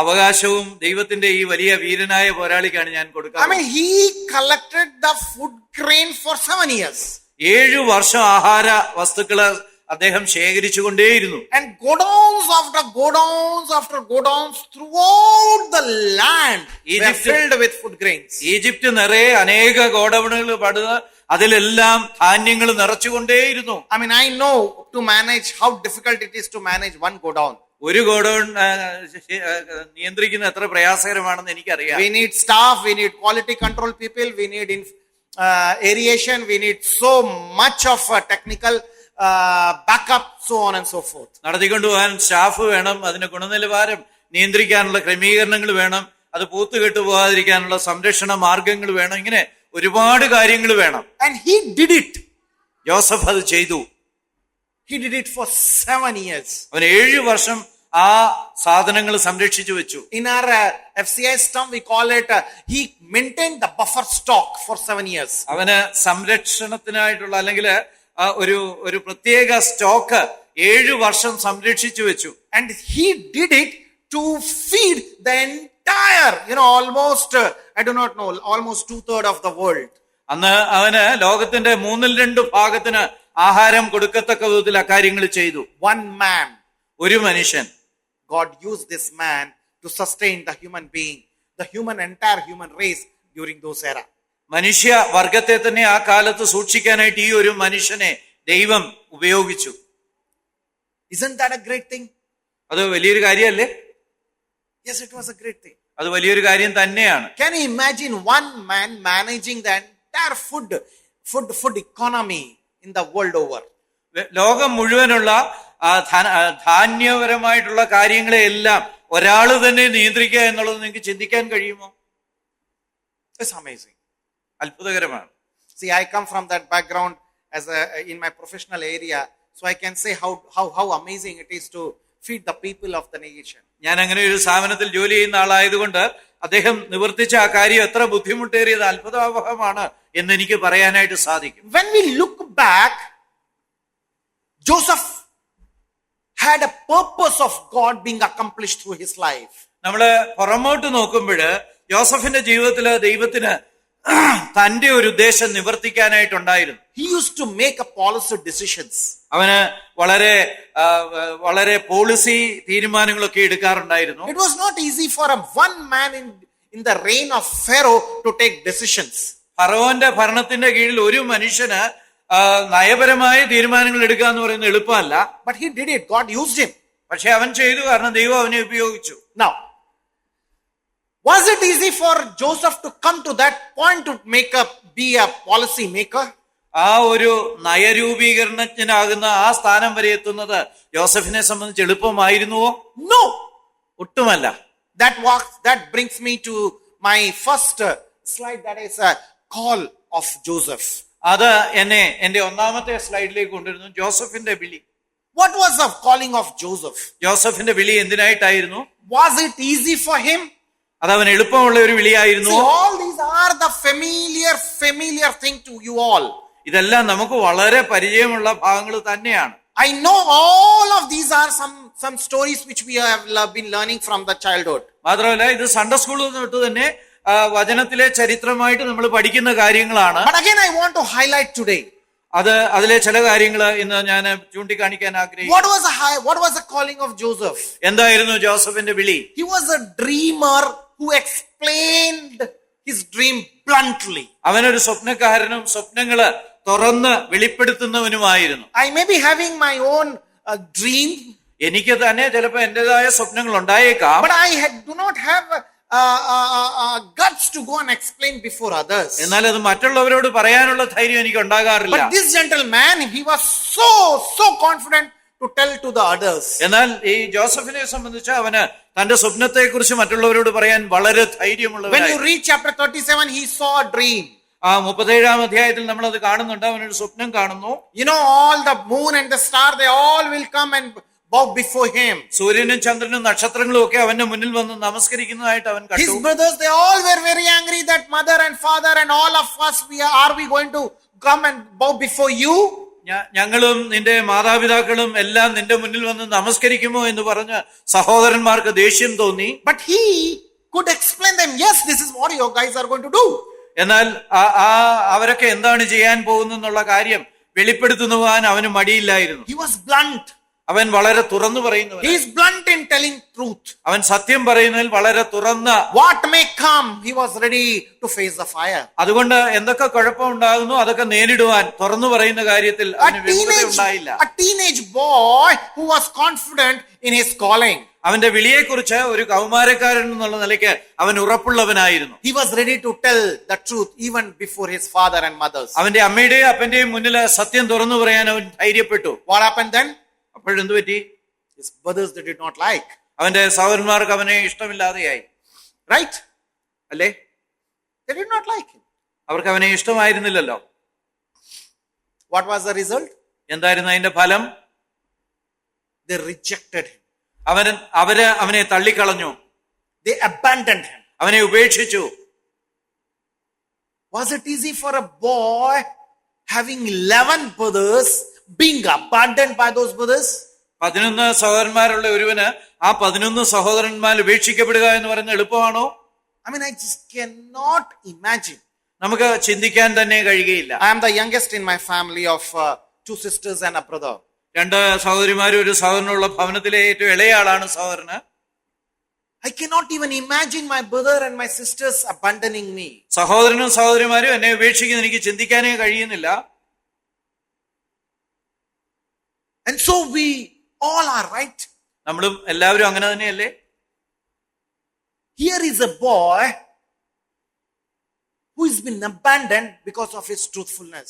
അവകാശവും ദൈവത്തിന്റെ ഈ വലിയ വീരനായ പോരാളിക്കാണ് ഞാൻ കൊടുക്കുന്നത്. I mean, he collected the food grain for 7 years. 7 വർഷം ആഹാര വസ്തുക്കള് അദ്ദേഹം ശേഖരിച്ചുകൊണ്ടേയിരുന്നു. And godowns after godowns after godowns throughout the land were filled with food grains. Egypt നിറയെ അനേക ഗോഡൌണുകൾ പടുത് അതിലെല്ലാം ധാന്യങ്ങൾ നിറച്ചുകൊണ്ടേയിരുന്നു. I mean, I know to manage how difficult it is to manage one godown. ഒരു godown നിയന്ത്രിക്കുന്ന എത്ര പ്രയാസകരമാണെന്ന് എനിക്കറിയാം. We need staff, we need quality control people, we need aeration, we need so much of technical backup, so on and so forth. നടത്തിക്കൊണ്ടുപോകാൻ staff വേണം, അതിന്റെ ഗുണനിലവാരം നിയന്ത്രിക്കാനുള്ള ക്രമീകരണങ്ങൾ വേണം, അത് പൂത്തുകെട്ടു പോകാതിരിക്കാനുള്ള സംരക്ഷണ മാർഗങ്ങൾ വേണം, ഇങ്ങനെ ഒരുപാട് കാര്യങ്ങൾ വേണം. And he did it. യോസഫ് അത് ചെയ്തു. He did it for 7 years. അവൻ 7 വർഷം ആ സാധനങ്ങൾ സംരക്ഷിച്ചു വെച്ചു. In our FCI's term, we call it, he maintained the buffer stock for 7 years. അവന് സംരക്ഷണത്തിനായിട്ടുള്ള അല്ലെങ്കിൽ ഒരു പ്രത്യേക സ്റ്റോക്ക് 7 വർഷം സംരക്ഷിച്ചു വെച്ചു. And he did it to feed the entire, almost, I do not know, almost 2/3 of the world. അന്ന് അവന് ലോകത്തിന്റെ 2/3 ഭാഗത്തിന് ആഹാരം കൊടുക്കത്തക്ക വിധത്തിൽ അക്കാര്യങ്ങൾ ചെയ്തു. One man. ഒരു മനുഷ്യൻ. God used this man to sustain the human being, the entire human race during those era. മനുഷ്യ വർഗത്തെ തന്നെ ആ കാലത്ത് സൂക്ഷിക്കാനായിട്ട് ഈ ഒരു മനുഷ്യനെ ദൈവം ഉപയോഗിച്ചു. Isn't that a great thing? അത് വലിയൊരു കാര്യമല്ലേ? Yes, it was a great thing. അത് വലിയൊരു കാര്യം തന്നെയാണ്. Can you imagine one man managing the entire food economy in the world over? ലോകം മുഴുവനുള്ള ധാന്യപരമായിട്ടുള്ള കാര്യങ്ങളെ എല്ലാം ഒരാള് തന്നെ നിയന്ത്രിക്കുക എന്നുള്ളത് നിങ്ങൾക്ക് ചിന്തിക്കാൻ കഴിയുമോ? It's amazing. അത്ഭുതകരമാണ്. See, I come from that background in my professional area, so I can say how amazing it is to feed the people of the nation. ഞാൻ അങ്ങനെ ഒരു സ്ഥാപനത്തിൽ ജോലി ചെയ്യുന്ന ആളായതുകൊണ്ട് അദ്ദേഹം നിവർത്തിച്ച ആ കാര്യം എത്ര ബുദ്ധിമുട്ടേറിയത് അത്ഭുതാവഹമാണ് എന്ന് എനിക്ക് പറയാനായിട്ട് സാധിക്കും. When we look back, Joseph had a purpose of God being accomplished through his life. നമ്മള് പുറമോട്ട് നോക്കുമ്പോൾ യോസഫിന്റെ ജീവിതത്തില് ദൈവത്തിന് തന്റെ ഒരു ഉദ്ദേശം നിവർത്തിക്കാനായിട്ടുണ്ടായിരുന്നു. He used to make a policy decisions. അവന് വളരെ പോളിസി തീരുമാനങ്ങളൊക്കെ എടുക്കാറുണ്ടായിരുന്നു. It was not easy for one man in the reign of Pharaoh to take decisions. ഫറവോന്റെ ഭരണത്തിന്റെ കീഴിൽ ഒരു മനുഷ്യന് നയപരമായ തീരുമാനങ്ങൾ എടുക്കുക എന്ന് പറയുന്നത് എളുപ്പമല്ല. But he did it. God used him. പക്ഷെ അവൻ ചെയ്തു, കാരണം ദൈവം അവനെ ഉപയോഗിച്ചു. Now, was it easy for Joseph to come to that point to be a policy maker? ആ ഒരു നയരൂപീകരണജ്ഞനാകുന്ന ആ സ്ഥാനം വരെ എത്തുന്നത് യോസഫിനെ സംബന്ധിച്ച് എളുപ്പമായിരുന്നുവോ? No, ഒട്ടുമല്ല. That brings me to my first slide, that is a call of Joseph. അത് എന്നെ എന്റെ ഒന്നാമത്തെ സ്ലൈഡിലേക്ക് കൊണ്ടുവരുന്നു. ജോസഫിന്റെ വിളി. What was the calling of Joseph? ജോസഫിന്റെ വിളി എന്തിനായിട്ടായിരുന്നു? Was it easy for him? അതവൻ എളുപ്പമുള്ള ഒരു വിളിയായിരുന്നു. All these are the familiar thing to you all. ഇതെല്ലാം നമുക്ക് വളരെ പരിചയമുള്ള ഭാഗങ്ങൾ തന്നെയാണ്. I know all of these are some stories which we have been learning from the childhood. മാത്രമല്ല ഇത് സൺഡേ സ്കൂളിൽ തൊട്ട് തന്നെ വചനത്തിലെ ചരിത്രമായിട്ട് നമ്മൾ പഠിക്കുന്ന കാര്യങ്ങളാണ്. But again I want to highlight today. അതിലെ ചില കാര്യങ്ങൾ ഇന്ന് ഞാൻ ചൂണ്ടിക്കാണിക്കാൻ ആഗ്രഹിക്കുന്നു. What was the calling of Joseph? എന്തായിരുന്നു ജോസഫിന്റെ വിളി? He was a dreamer who explained his dream bluntly. അവനൊരു സ്വപ്നക്കാരനും സ്വപ്നങ്ങള് തുറന്ന് വെളിപ്പെടുത്തുന്നവനുമായിരുന്നു. I may be having my own dream. എനിക്ക് തന്നെ ചിലപ്പോ എന്റേതായ സ്വപ്നങ്ങൾ ഉണ്ടായേക്കാം. But I do not have guts to go and explain before others. എന്നാൽ അത് മറ്റുള്ളവരോട് പറയാനുള്ള ധൈര്യം എനിക്ക് ഉണ്ടാകാറില്ല. But this gentleman, he was so confident to tell to the others. എന്നാൽ ഈ ജോസഫിനെ സംബന്ധിച്ച് അവന് തന്റെ സ്വപ്നത്തെ കുറിച്ച് മറ്റുള്ളവരോട് പറയാൻ വളരെ ധൈര്യമുള്ളവനായി. When you read chapter 37, he saw a dream. 37-ാം അധ്യായത്തിൽ നമ്മൾ അത് കാണുന്നുണ്ട്. അവനൊരു സ്വപ്നം കാണുന്നു. All the moon and the star, they all will come and bow before him. സൂര്യനും ചന്ദ്രനും നക്ഷത്രങ്ങളും ഒക്കെ അവന്റെ മുന്നിൽ വന്ന് നമസ്കരിക്കുന്നതായിട്ട് അവൻ കണ്ടു. His brothers, they all were very angry that mother and father and all of us, are we going to come and bow before you? ഞങ്ങളും നിന്റെ മാതാപിതാക്കളും എല്ലാം നിന്റെ മുന്നിൽ വന്ന് നമസ്കരിക്കുമോ എന്ന് പറഞ്ഞ് സഹോദരന്മാർക്ക് ദേഷ്യം തോന്നി. But he could explain them, yes, this is what you guys are going to do. എന്നാൽ അവരൊക്കെ എന്താണ് ചെയ്യാൻ പോകുന്നുള്ള കാര്യം വെളിപ്പെടുത്തുവാൻ അവന് മടിയില്ലായിരുന്നു. He was blunt. അവൻ വളരെ തുറന്നു പറയുന്നവൻ. He is blunt in telling truth. അവൻ സത്യം പറയുന്നതിൽ വളരെ തുറന്ന. What may come, he was ready to face the fire. അതുകൊണ്ട് എന്തൊക്കെ കുഴപ്പമുണ്ടാകുന്നു അതൊക്കെ നേരിടുവാൻ തുറന്നു പറയുന്ന കാര്യത്തിൽ അവന് വിമുഖതയുണ്ടായില്ല. A teenage boy who was confident in his calling. അവന്റെ വിളിയെക്കുറിച്ച് ഒരു കൗമാരക്കാരൻ എന്നുള്ള നിലയ്ക്ക് അവൻ ഉറപ്പുള്ളവനായിരുന്നു. He was ready to tell the truth even before his father and mothers. അവന്റെ അമ്മയുടെയും അപ്പന്റെയും മുന്നിൽ സത്യം തുറന്നു പറയാൻ അവൻ ധൈര്യപ്പെട്ടു. What happened then? അപ്പോഴെന്തു പറ്റി? His brothers they did not like. അവന്റെ സഹോദരന്മാർക്ക് അവനെ ഇഷ്ടമില്ലാതെയായി. Right? അല്ലേ? They did not like him. അവർക്ക് അവനെ ഇഷ്ടമായിരുന്നില്ലല്ലോ. What was the result? എന്തായിരുന്നു അതിന്റെ ഫലം? They rejected him. അവര് അവനെ തള്ളിക്കളഞ്ഞു. They abandoned him. അവനെ ഉപേക്ഷിച്ചു. Was it easy for a boy having 11 brothers being abandoned by those brothers? 11 സഹോദരന്മാരുള്ള ഒരുവന് ആ 11 സഹോദരന്മാർ ഉപേക്ഷിക്കപ്പെടുക എന്ന് പറയുന്നത് എളുപ്പമാണോ? I mean, I just cannot imagine. നമുക്ക് ചിന്തിക്കാൻ തന്നെ കഴിയുകയില്ല. I am the youngest in my family of 2 sisters and a brother. 2 സഹോദരിമാരും ഒരു സഹോദരനുള്ള ഭവനത്തിലെ ഏറ്റവും ഇളയ ആളാണ് സഹോദരന്. I cannot even imagine my brother and my sisters abandoning me. സഹോദരനും സഹോദരിമാരും എന്നെ ഉപേക്ഷിക്കുന്ന എനിക്ക് ചിന്തിക്കാനേ കഴിയുന്നില്ല. And so we all are, right? നമ്മളും എല്ലാവരും അങ്ങനെ തന്നെയല്ലേ? Here is a boy who has been abandoned because of his truthfulness.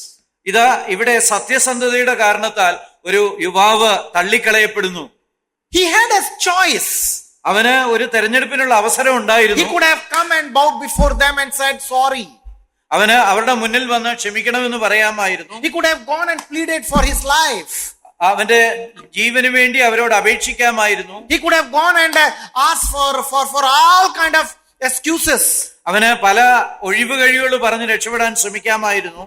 ഇതാ ഇവിടെ സത്യസന്ധതയുടെ കാരണത്താൽ ഒരു യുവാവ് തള്ളിക്കളയപ്പെടുന്നു. He had a choice. അവന് ഒരു തെരഞ്ഞെടുപ്പിനുള്ള അവസരം ഉണ്ടായിരുന്നു. He could have come and bowed before them and said sorry. അവന് അവരുടെ മുന്നിൽ വന്ന് ക്ഷമിക്കണമെന്ന് പറയാമായിരുന്നു. He could have gone and pleaded for his life. അവന്റെ ജീവന് വേണ്ടി അവരോട് അപേക്ഷിക്കാമായിരുന്നു. He could have gone and asked for all kind of excuses. അവന് പല ഒഴിവ് കഴിവുകൾ പറഞ്ഞ് രക്ഷപ്പെടാൻ ശ്രമിക്കാമായിരുന്നു.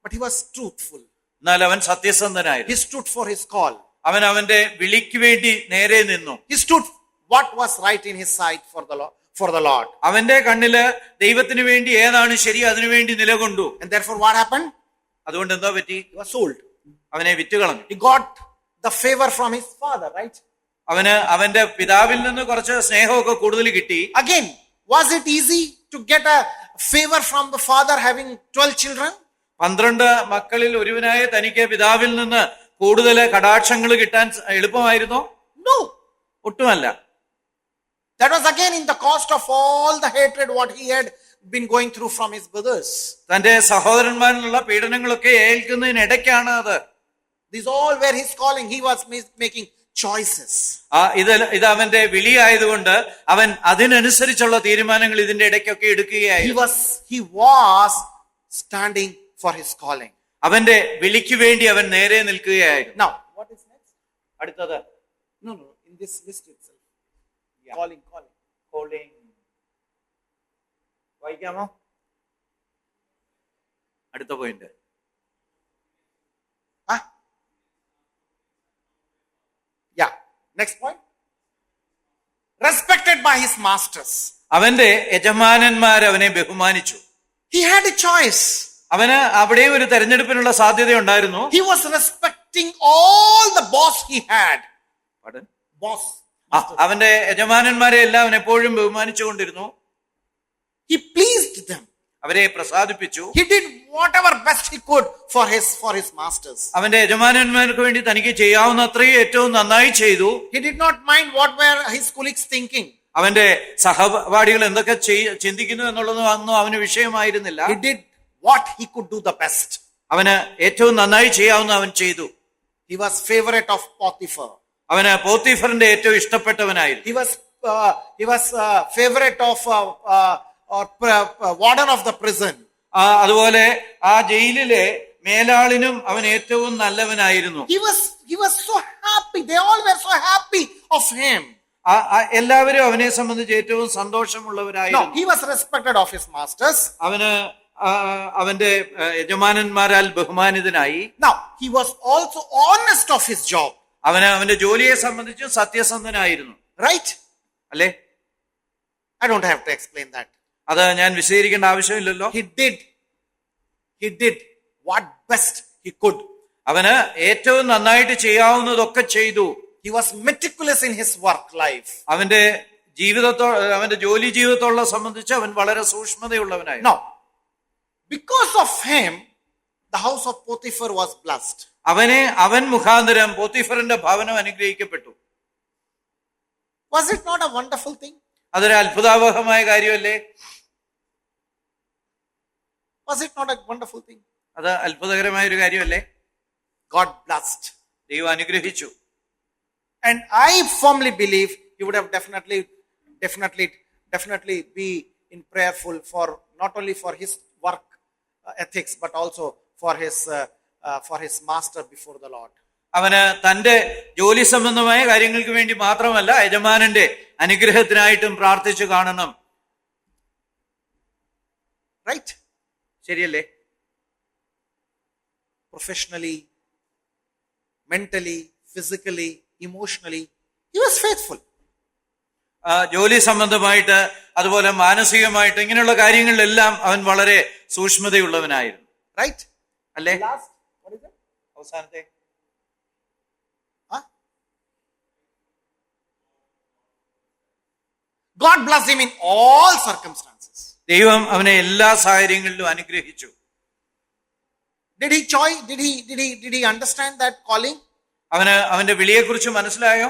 But he was truthful. എന്നാൽ അവൻ സത്യസന്ധനായിരുന്നു. He stood for his call. അവൻ അവന്റെ വിളിക്ക് വേണ്ടി നേരെ നിന്നു. He stood what was right in his sight for the Lord. അവന്റെ കണ്ണില് ദൈവത്തിന് വേണ്ടി ഏതാണ് ശരി അതിനു വേണ്ടി നിലകൊണ്ടു. And therefore what happened? അതുകൊണ്ട് എന്താ പറ്റി? He was sold. അവനെ വിറ്റുകളഞ്ഞു. He got the favor from his father, right? അവന് അവന്റെ പിതാവിൽ നിന്ന് കുറച്ച് സ്നേഹമൊക്കെ കൂടുതൽ കിട്ടി. Again, was it easy to get a favor from the father having 12 children? 12 മക്കളിൽ ഒരുവനായ തനിക്ക് പിതാവിൽ നിന്ന് കൂടുതൽ കടാക്ഷങ്ങൾ കിട്ടാൻ എളുപ്പമായിരുന്നോ? No. ഒട്ടുമല്ല. That was again in the cost of all the hatred what he had been going through from his brothers. തന്റെ സഹോദരന്മാരിലുള്ള പീഡനങ്ങളൊക്കെ ഏൽക്കുന്നതിനിടയ്ക്കാണ് അത്. These all were his calling. He was making choices. ഇത് അവന്റെ വിളിയായതുകൊണ്ട് അവൻ അതിനനുസരിച്ചുള്ള തീരുമാനങ്ങൾ ഇതിന്റെ ഇടയ്ക്കൊക്കെ എടുക്കുകയായിരുന്നു. He was standing for his calling. അവന്റെ വിളിക്ക് വേണ്ടി അവൻ നേരെ നിൽക്കുകയായിരുന്നു. Now, what is next? അടുത്തത്. No, in this list itself. Yeah. Calling. വായിക്കാമോ? അടുത്ത point. Yeah. Next point. Respected by his masters. അവന്റെ യജമാനന്മാർ അവനെ ബഹുമാനിച്ചു. He had a choice. അവന് അവിടെയും ഒരു തെരഞ്ഞെടുപ്പിനുള്ള സാധ്യത ഉണ്ടായിരുന്നു. He was respecting all the boss he had. Pardon? Boss. അവന്റെ യജമാനന്മാരെ എല്ലാം അവൻ എപ്പോഴും ബഹുമാനിച്ചുകൊണ്ടിരുന്നു. He pleased them. അവരെ പ്രസാദിപ്പിച്ചു. He did whatever best he could for his masters. അവന്റെ യജമാനന്മാർക്ക് വേണ്ടി തനിക്ക് ചെയ്യാവുന്ന അത്രയും ഏറ്റവും നന്നായി ചെയ്തു. He did not mind what were his colleagues thinking. അവന്റെ സഹപാഠികൾ എന്തൊക്കെ ചിന്തിക്കുന്നു എന്നുള്ളതൊന്നും അവന് വിഷയമായിരുന്നില്ല. He did what he could do the best. അവന് ഏറ്റവും നന്നായി ചെയ്യാവുന്ന അവൻ ചെയ്തു. He was favorite of Potiphar. അവന് പോത്തിഫറിന്റെ ഏറ്റവും ഇഷ്ടപ്പെട്ടവനായിരുന്നു. He was favorite of warden of the prison. അതുപോലെ ആ ജയിലിലെ മേലാളിനും അവൻ ഏറ്റവും നല്ലവനായിരുന്നു. He was so happy. They all were so happy of him. എല്ലാവരും അവനെ സംബന്ധിച്ച് ഏറ്റവും സന്തോഷമുള്ളവരായിരുന്നു. No, he was respected of his masters. അവന് അവന്റെ യജമാനന്മാരാൽ ബഹുമാനിതനായി. Now, he was also honest of his job. അവന് അവന്റെ ജോലിയെ സംബന്ധിച്ച് സത്യസന്ധനായിരുന്നു. Right? അല്ലേ? I don't have to explain that. അത് ഞാൻ വിശദീകരിക്കേണ്ട ആവശ്യമില്ലല്ലോ. He did what best he could. അവന് ഏറ്റവും നന്നായിട്ട് ചെയ്യാവുന്നതൊക്കെ ചെയ്തു. He was meticulous in his work life. അവന്റെ ജോലി ജീവിതത്തോളം സംബന്ധിച്ച് അവൻ വളരെ സൂക്ഷ്മതയുള്ളവനായി. Now, because of him, the house of Potiphar was blessed. അവൻ മുഖാന്തരം പോത്തിഫറിന്റെ ഭവനം അനുഗ്രഹിക്കപ്പെട്ടു. Was it not a wonderful thing? അതൊരു അത്ഭുതാവഹമായ കാര്യമല്ലേ? Was it not a wonderful thing? അത് അത്ഭുതകരമായ ഒരു കാര്യമല്ലേ? God blessed. ദൈവം അനുഗ്രഹിച്ചു. And I firmly believe he would have definitely be in prayerful for not only for his work ethics but also for his master before the Lord. അവന് തന്റെ ജോലി സംബന്ധമായ കാര്യങ്ങൾക്ക് വേണ്ടി മാത്രമല്ല, യജമാനന്റെ അനുഗ്രഹത്തിനായിട്ടും പ്രാർത്ഥിച്ചു കാണണം. Right? ശരിയല്ലേ? Professionally, mentally, physically, emotionally, he was faithful. ജോലി സംബന്ധമായിട്ട് അതുപോലെ മാനസികമായിട്ട് ഇങ്ങനെയുള്ള കാര്യങ്ങളിലെല്ലാം അവൻ വളരെ സൂക്ഷ്മതയുള്ളവനായിരുന്നു. Right? അല്ലേ? What is it? അവസാനത്തെ God blessed him in all circumstances. ദൈവം അവനെ എല്ലാ സാഹചര്യങ്ങളിലും അനുഗ്രഹിച്ചു. Did he understand that calling? അവന്റെ വിളിയെക്കുറിച്ച് മനസ്സിലായോ?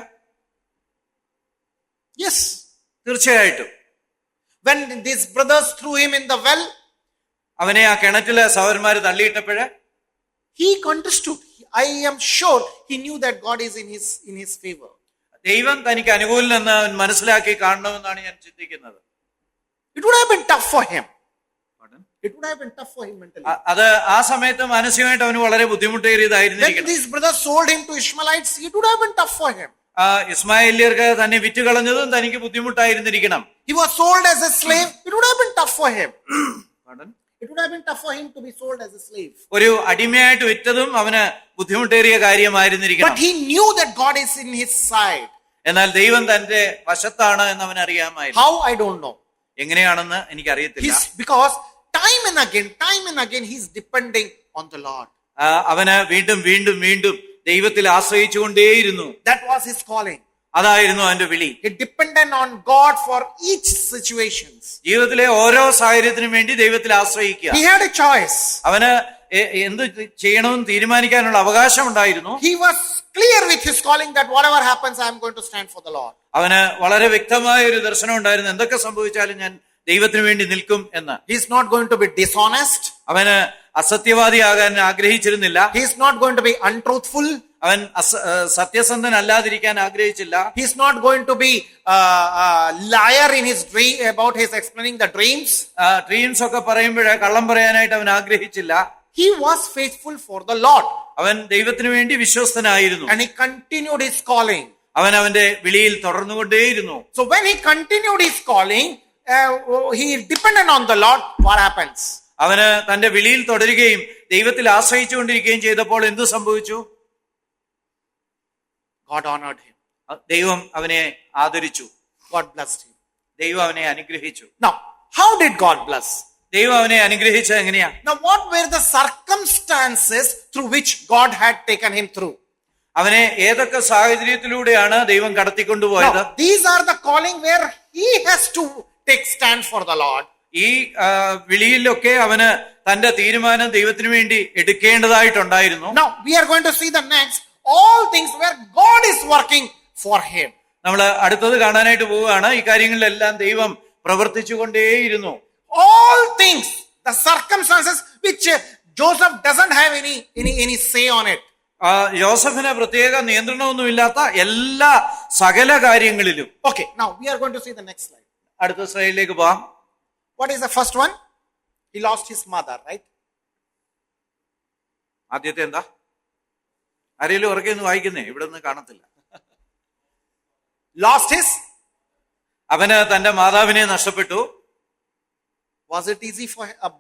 Yes. തീർച്ചയായിട്ടും. When these brothers threw him in the well, അവനെ ആ കിണറ്റിലെ സഹോദരന്മാര് തള്ളിയിട്ടപ്പോഴ് he understood. I am sure he knew that God is in his favor. ദൈവം തനിക്ക് അനുകൂലമെന്ന് അവൻ മനസ്സിലാക്കി കാണണമെന്നാണ് ഞാൻ ചിന്തിക്കുന്നത്. It would have been tough for him. It would have been tough for him mentally. അത് ആ സമയത്ത് മാനസികമായിട്ട് അവന് വളരെ ബുദ്ധിമുട്ടേറിയതായിരുന്നു. When these brothers sold him to Ishmaelites, it would have been tough for him. ഇസ്മായേലിയർക്ക് തന്നെ വിറ്റുകളഞ്ഞതും തനിക്ക് ബുദ്ധിമുട്ടായിരുന്നിരിക്കണം. He was sold as a slave. It would have been tough for him. It would have been tough for him to be sold as a slave. ഒരു അടിമയായിട്ട് വിറ്റതും അവന് ബുദ്ധിമുട്ടേറിയ കാര്യമായിരുന്നിരിക്കണം. But he knew that God is in his side. എന്നാൽ ദൈവം തന്റെ വശത്താണ് എന്ന് അവൻ അറിയാമായിരുന്നു. How? I don't know. എങ്ങനെയാണെന്ന് എനിക്കറിയത്തില്ല. Because time and again he's depending on the Lord. അവന് വീണ്ടും ദൈവത്തിൽ ആശ്രയിച്ചുകൊണ്ടേയിരുന്നു. That was his calling. അതായിരുന്നു അവന്റെ വിളി. He depended on God for each situations. ജീവിതത്തിലെ ഓരോ സാഹചര്യത്തിനും വേണ്ടി ദൈവത്തിൽ ആശ്രയിക്കുക. He had a choice. അവന് എന്ത് ചെയ്യണമെന്ന് തീരുമാനിക്കാനുള്ള അവകാശം ഉണ്ടായിരുന്നു. He was clear with his calling that whatever happens, I am going to stand for the Lord. അവന് വളരെ വ്യക്തമായ ഒരു ദർശനം ഉണ്ടായിരുന്നു. എന്തൊക്കെ സംഭവിച്ചാലും ഞാൻ ദൈവത്തിന് വേണ്ടി നിൽക്കും എന്ന്. He is not going to be dishonest. അവന് അസത്യവാദിയാകാൻ ആഗ്രഹിച്ചിരുന്നില്ല. He is not going to be untruthful. അവൻ സത്യസന്ധനല്ലാതിരിക്കാൻ ആഗ്രഹിച്ചില്ല. He is not going to be liar in his dream about his explaining the dreams. Dreams ഒക്കെ പറയുമ്പോഴേ കള്ളം പറയാനായിട്ട് അവൻ ആഗ്രഹിച്ചില്ല. He was faithful for the Lord. അവൻ ദൈവത്തിന് വേണ്ടി വിശ്വസ്തനായിരുന്നു. And he continued his calling. അവൻ അവന്റെ വിളിയിൽ തുടർന്നുകൊണ്ടേയിരുന്നു. So when he continued his calling, he depended on the Lord. What happens? അവന് തന്റെ വിളിയിൽ തുടരുകയും ദൈവത്തിൽ ആശ്രയിച്ചുകൊണ്ടിരിക്കുകയും ചെയ്തപ്പോൾ എന്തു സംഭവിച്ചു? God honored him. ദൈവം അവനെ ആദരിച്ചു. God blessed him. ദൈവം അവനെ അനുഗ്രഹിച്ചു. Now, how did God bless? ദൈവം അവനെ അനുഗ്രഹിച്ചത് എങ്ങനെയാ? Now, what were the circumstances through which God had taken him through? അവനെ ഏതൊക്കെ സാഹചര്യത്തിലൂടെയാണ് ദൈവം കടത്തിക്കൊണ്ടുപോയത്? Now, these are the calling where he has to take stand for the Lord. ഈ വിളിയിലൊക്കെ അവന് തന്റെ തീരുമാനം ദൈവത്തിന് വേണ്ടി എടുക്കേണ്ടതായിട്ടുണ്ടായിരുന്നു. Now, we are going to see the next all things where God is working for him. നമ്മൾ അടുത്തത് കാണാനായിട്ട് പോവുകയാണ്. ഈ കാര്യങ്ങളിലെല്ലാം ദൈവം പ്രവർത്തിച്ചുകൊണ്ടേയിരുന്നു. All things, the circumstances which Joseph doesn't have any say on it. യോസഫിന് പ്രത്യേക നിയന്ത്രണമൊന്നുമില്ലാത്ത എല്ലാ സകല കാര്യങ്ങളിലും. Okay, now we are going to see the next slide. അടുത്ത സ്ലൈഡിലേക്ക് പോവാം. What is the first one? He lost his mother, right? ആദ്യത്തെ എന്താ? ആരെങ്കിലും ഉറക്കെ ഒന്ന് വായിക്കുന്നേ, ഇവിടെ നിന്ന് കാണത്തില്ല. Lost his? അവന് തന്റെ മാതാവിനെ നഷ്ടപ്പെട്ടു. Was it easy for a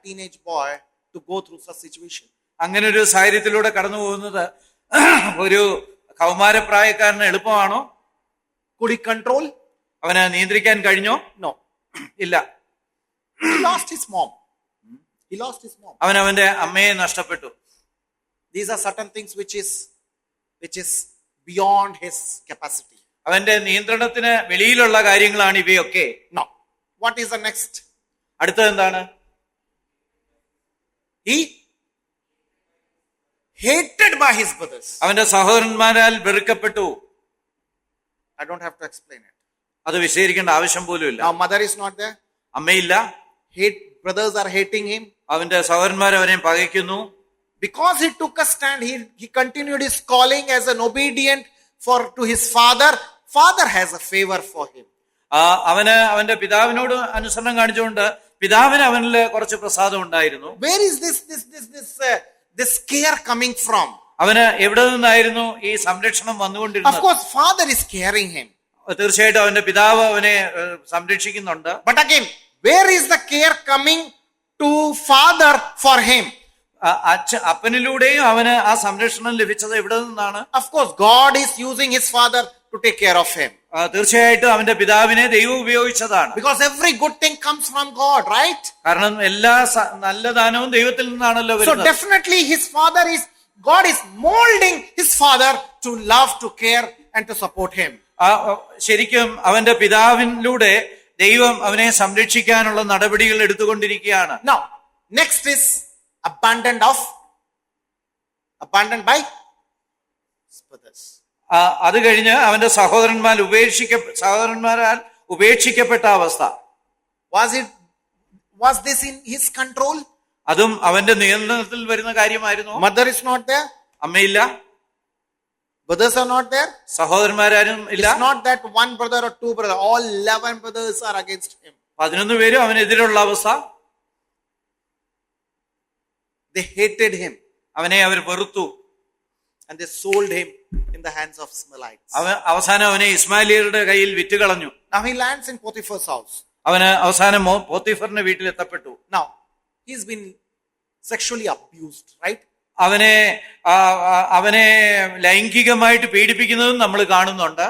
teenage boy to go through such situation? അങ്ങനെ ഒരു സാഹചര്യത്തിലൂടെ കടന്നു പോകുന്നത് ഒരു കൗമാരപ്രായക്കാരന് എളുപ്പമാണോ? Could he control? അവന് നിയന്ത്രിക്കാൻ കഴിഞ്ഞോ? No. ഇല്ല. He lost his mom. അവൻ അവന്റെ അമ്മയെ നഷ്ടപ്പെട്ടു. These are certain things which is beyond his capacity. അവന്റെ നിയന്ത്രണത്തിന് വെളിയിലുള്ള കാര്യങ്ങളാണ് ഇവയൊക്കെ. Now, what is the next? അടുത്തത് എന്താണ്? He hated by his brothers. അവന്റെ സഹോദരന്മാരാൽ വെറുക്കപ്പെട്ടു. I don't have to explain it. അത് വിശദീകരിക്കേണ്ട ആവശ്യം പോലും ഇല്ല. Now, mother is not there. അമ്മയില്ല. Brothers are hating him. അവന്റെ സഹോദരന്മാർ അവനെ പകയ്ക്കുന്നു. Because he took a stand, he continued his calling as an obedient to his father. Father has a favor for him. അവന് അവന്റെ പിതാവിനോട് അനുസരണം കാണിച്ചുകൊണ്ട് പിതാവിന് അവനിൽ കുറച്ച് പ്രസാദം ഉണ്ടായിരുന്നു. Where is this care coming from? അവന് എവിടെ നിന്നായിരുന്നു ഈ സംരക്ഷണം വന്നുകൊണ്ടിരുന്നത്? Of course, father is caring him. തീർച്ചയായിട്ടും അവന്റെ പിതാവ് അവനെ സംരക്ഷിക്കുന്നുണ്ട്. But again, where is the care coming to father for him? അപ്പനിലൂടെയും അവന് ആ സംരക്ഷണം ലഭിച്ചത് എവിടെ നിന്നാണ്? Of course, God is using his father to take care of him. തീർച്ചയായിട്ടും അവന്റെ പിതാവിനെ ദൈവം ഉപയോഗിച്ചതാണ്. Because every good thing comes from God, right? കാരണം എല്ലാ നല്ല ദാനവും ദൈവത്തിൽ നിന്നാണല്ലോ So വരുന്നത്. definitely God is molding his father to love, to care and to support him. ശരിക്കും അവന്റെ പിതാവിലൂടെ ദൈവം അവനെ സംരക്ഷിക്കാനുള്ള നടപടികൾ എടുത്തുകൊണ്ടിരിക്കുകയാണ്. Now, next is abandoned by brothers. അത് കഴിഞ്ഞ് അവന്റെ സഹോദരന്മാരാൽ ഉപേക്ഷിക്കപ്പെട്ട അവസ്ഥ. Was this in his control? അതും അവന്റെ നിയന്ത്രണത്തിൽ വരുന്ന കാര്യമായിരുന്നു. Mother is not there. അമ്മയില്ല. Brothers are not there. സഹോദരന്മാരും ഇല്ല. It's not that one brother or two brothers. All 11 brothers are against him. 11 പേരും അവനെതിരുള്ള അവസ്ഥ. They hated him. അവനെ അവർ വെറുത്തു. And they sold him in the hands of Ishmaelites. അവസാനം അവനെ ഇസ്മായിലിയരുടെ കയ്യിൽ വിറ്റുകളഞ്ഞു. Now he lands in Potiphar's house. അവന് അവസാനം പോത്തിഫറിന്റെ വീട്ടിൽ എത്തപ്പെട്ടു. Now, he's been sexually abused, right? അവനെ ലൈംഗികമായിട്ട് പീഡിപ്പിക്കുന്നതും നമ്മൾ കാണുന്നുണ്ട്.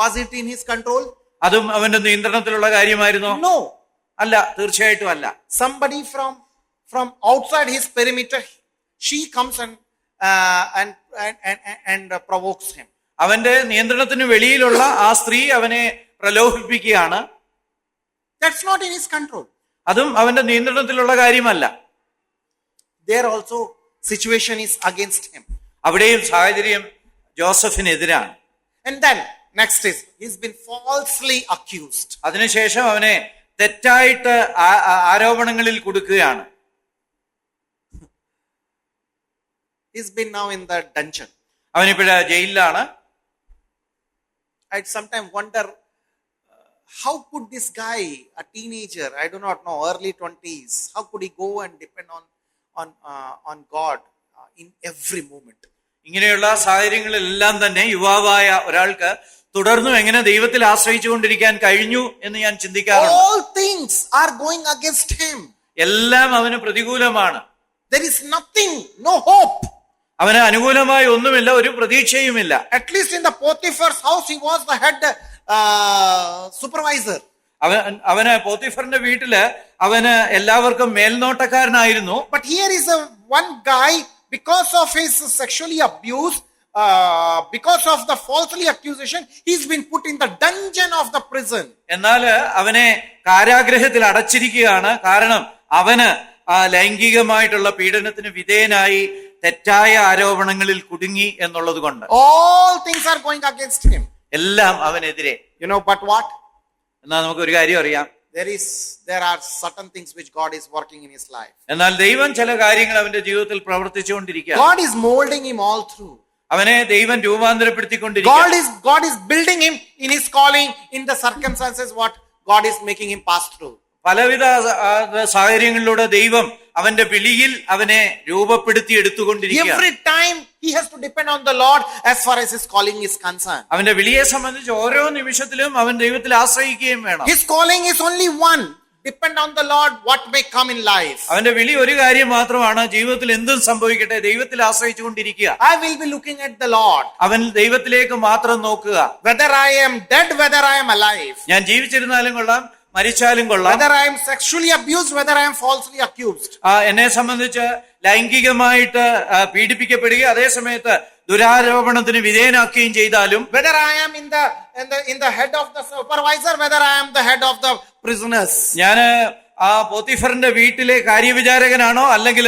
Was it in his control? അതും അവന്റെ നിയന്ത്രണത്തിലുള്ള കാര്യമായിരുന്നോ? No. അല്ല, തീർച്ചയായിട്ടും അല്ല. Somebody from outside his perimeter, she comes and provokes him. അവന്റെ നിയന്ത്രണത്തിന് വെളിയിലുള്ള ആ സ്ത്രീ അവനെ പ്രലോഭിപ്പിക്കുകയാണ്. That's not in his control. അതും അവന്റെ നിയന്ത്രണത്തിലുള്ള കാര്യമല്ല. There also situation is against him. അവിടെയും സാഹചര്യം ജോസഫിനെതിരാണ്. And then next is he's been falsely accused. അതിനുശേഷം അവനെ തെറ്റായിട്ട് ആരോപണങ്ങളിൽ കൊടുക്കുകയാണ്. He's been now in the dungeon. അവനിപ്പോഴ ജയിലിലാണ്. I sometimes wonder how could this guy, a teenager, I do not know, early 20s, how could he go and depend on God in every moment? ഇങ്ങനെയുള്ള സാഹചര്യങ്ങളെല്ലാം തന്നെ യുവാവായ ഒരാൾക്ക് തുടർന്നും എങ്ങനെ ദൈവത്തിൽ ആശ്രയിച്ചുകൊണ്ടിരിക്കാൻ കഴിഞ്ഞു എന്ന് ഞാൻ ചിന്തിക്കാറുണ്ട്. All things are going against him. എല്ലാം അവന് പ്രതികൂലമാണ്. There is nothing, no hope. അവന് അനുകൂലമായി ഒന്നുമില്ല, ഒരു പ്രതീക്ഷയുമില്ല. At least in the Potiphar's house, he was the head supervisor. അവന് പോത്തിഫറിന്റെ വീട്ടില് അവന് എല്ലാവർക്കും മേൽനോട്ടക്കാരനായിരുന്നു. But here is one guy, because of his sexually abuse, because of the falsely accusation, he's been put in the dungeon of the prison. എന്നാൽ അവനെ കാരാഗൃഹത്തിൽ അടച്ചിരിക്കുകയാണ്. കാരണം അവന് ലൈംഗികമായിട്ടുള്ള പീഡനത്തിന് വിധേയനായി തെറ്റായ ആരോപണങ്ങളിൽ കുടുങ്ങി എന്നുള്ളത് കൊണ്ട്. All things are going against him. എല്ലാം അവനെതിരെ. But what? എന്നാൽ നമുക്ക് ഒരു കാര്യം അറിയാം. There are certain things which God is working in his life. എന്നാൽ ദൈവം ചില കാര്യങ്ങൾ അവന്റെ ജീവിതത്തിൽ പ്രവർത്തിച്ചുകൊണ്ടിരിക്കുക. God is molding him all through. അവനെ ദൈവം രൂപാന്തരപ്പെടുത്തിക്കൊണ്ടിരിക്കുക. God is building him in his calling, in the circumstances what God is making him pass through. പലവിധ സാഹചര്യങ്ങളിലൂടെ ദൈവം അവന്റെ വിളിയിൽ അവനെ രൂപപ്പെടുത്തി എടുത്തുകൊണ്ടിരിക്കുക. Every time he has to depend on the Lord as far as his calling is concerned. അവന്റെ വിളിയെ സംബന്ധിച്ച് ഓരോ നിമിഷത്തിലും അവൻ ദൈവത്തിൽ ആശ്രയിക്കുകയും വേണം. His calling is only one. Depend on the Lord, what may come in life. അവന്റെ വിളി ഒരു കാര്യം മാത്രമാണ്, ജീവിതത്തിൽ എന്തും സംഭവിക്കട്ടെ ദൈവത്തിൽ ആശ്രയിച്ചുകൊണ്ടിരിക്കുക. I will be looking at the Lord. അവൻ ദൈവത്തിലേക്ക് മാത്രം നോക്കുക. Whether I am dead, whether I am alive. ഞാൻ ജീവിച്ചിരുന്നാലും കൊള്ളാം, മരിച്ചാലും കൊള്ളാം, whether I am sexually abused, whether I am falsely accused, എന്നെ സംബന്ധിച്ച് ലൈംഗികമായിട്ട് പീഡിപ്പിക്കപ്പെടുകയും അതേ സമയത്ത് ദുരാരോപണത്തിന് വിധേയനാക്കുകയും ചെയ്താലും, whether I am in the head of the supervisor, whether I am the head of the prisoners, ഞാന് ആ പോത്തിഫറിന്റെ വീട്ടിലെ കാര്യവിചാരകനാണോ അല്ലെങ്കിൽ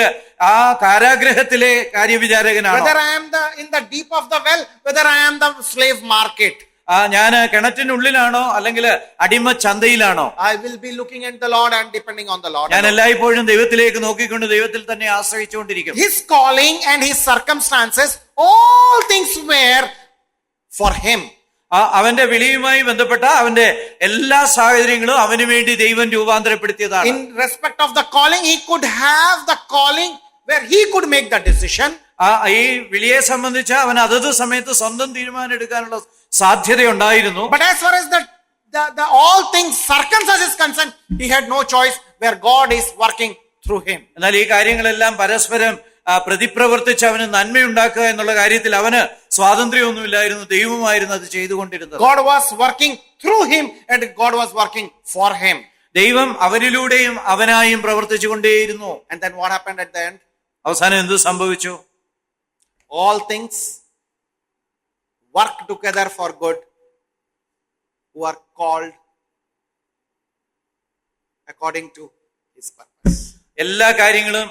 ആ കാരാഗ്രഹത്തിലെ കാര്യവിചാരകനാണോ, whether I am in the deep of the well, whether I am the slave market, ഞാന് കിണറ്റിനുള്ളിലാണോ അല്ലെങ്കിൽ അടിമ ചന്തയിലാണോ, I will be looking at the Lord and depending on the Lord. ഞാൻ എല്ലായ്പ്പോഴും ദൈവത്തിലേക്ക് നോക്കിക്കൊണ്ട് ദൈവത്തിൽ തന്നെ ആശ്രയിച്ചുകൊണ്ടിരിക്കും. His calling and his circumstances, all things were for him. അവന്റെ വിളിയുമായി ബന്ധപ്പെട്ട അവന്റെ എല്ലാ സാഹചര്യങ്ങളും അവന് വേണ്ടി ദൈവം രൂപാന്തരപ്പെടുത്തിയതാണ്. In respect of the calling, he could have the calling where he could make the decision. ഈ വിളിയെ സംബന്ധിച്ച് അവൻ അതത് സമയത്ത് സ്വന്തം തീരുമാനം എടുക്കാനുള്ള സാധ്യതയുണ്ടായിരുന്നു. But as far as the all things circumstances concerned, he had no choice where God is working through him. എന്നാൽ ഈ കാര്യങ്ങളെല്ലാം പരസ്പരം പ്രതിപ്രവർത്തിച്ച് അവന് നന്മയുണ്ടാക്കുക എന്നുള്ള കാര്യത്തിൽ അവന് സ്വാതന്ത്ര്യമൊന്നുമില്ലായിരുന്നു, ദൈവമായിരുന്നു അത് ചെയ്തുകൊണ്ടിരുന്നത്. God was working through him and God was working for him. ദൈവം അവനിലൂടെയും അവനായും പ്രവർത്തിച്ചു കൊണ്ടേയിരുന്നു. And then what happened at the end? അവസാനം എന്ത് സംഭവിച്ചു? All things work together for good who are called according to his purpose. എല്ലാ കാര്യങ്ങളും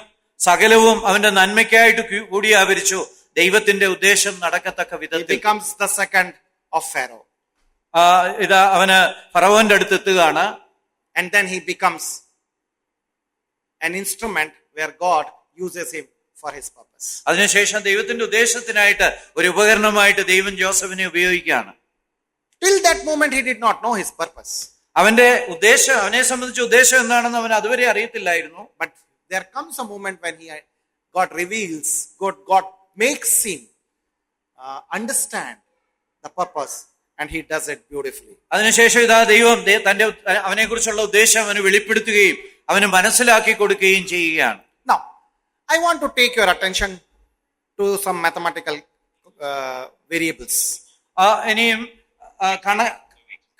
സകലവും അവന്റെ നന്മയ്ക്കായിട്ട് കൂടി ആവരിച്ചു, ദൈവത്തിന്റെ ഉദ്ദേശം നടക്കത്തക്ക He വിധത്തിൽ. becomes the second of Pharaoh. ഇതാ അവന് ഫറവോന്റെ അടുത്ത് എത്തുകയാണ്. And then he becomes an instrument where God uses him for his purpose. അതിനുശേഷം ദൈവത്തിന്റെ ഉദ്ദേശത്തിനായിട്ട് ഒരു ഉപകരണമായിട്ട് ദൈവം ജോസഫിനെ ഉപയോഗിക്കുകയാണ്. Till that moment he did not know his purpose. അവന്റെ ഉദ്ദേശം, അവനെ സംബന്ധിച്ച ഉദ്ദേശം എന്താണെന്ന് അവൻ അതുവരെ അറിയത്തില്ലായിരുന്നു. But there comes a moment when God reveals, God makes him understand the purpose, and he does it beautifully. അതിനുശേഷം ഇതാ ദൈവം തന്റെ അവനെ കുറിച്ചുള്ള ഉദ്ദേശം അവന് വെളിപ്പെടുത്തുകയും അവന് മനസ്സിലാക്കി കൊടുക്കുകയും ചെയ്യുകയാണ്. Now, I want to take your attention to some mathematical variables. ഇനിയും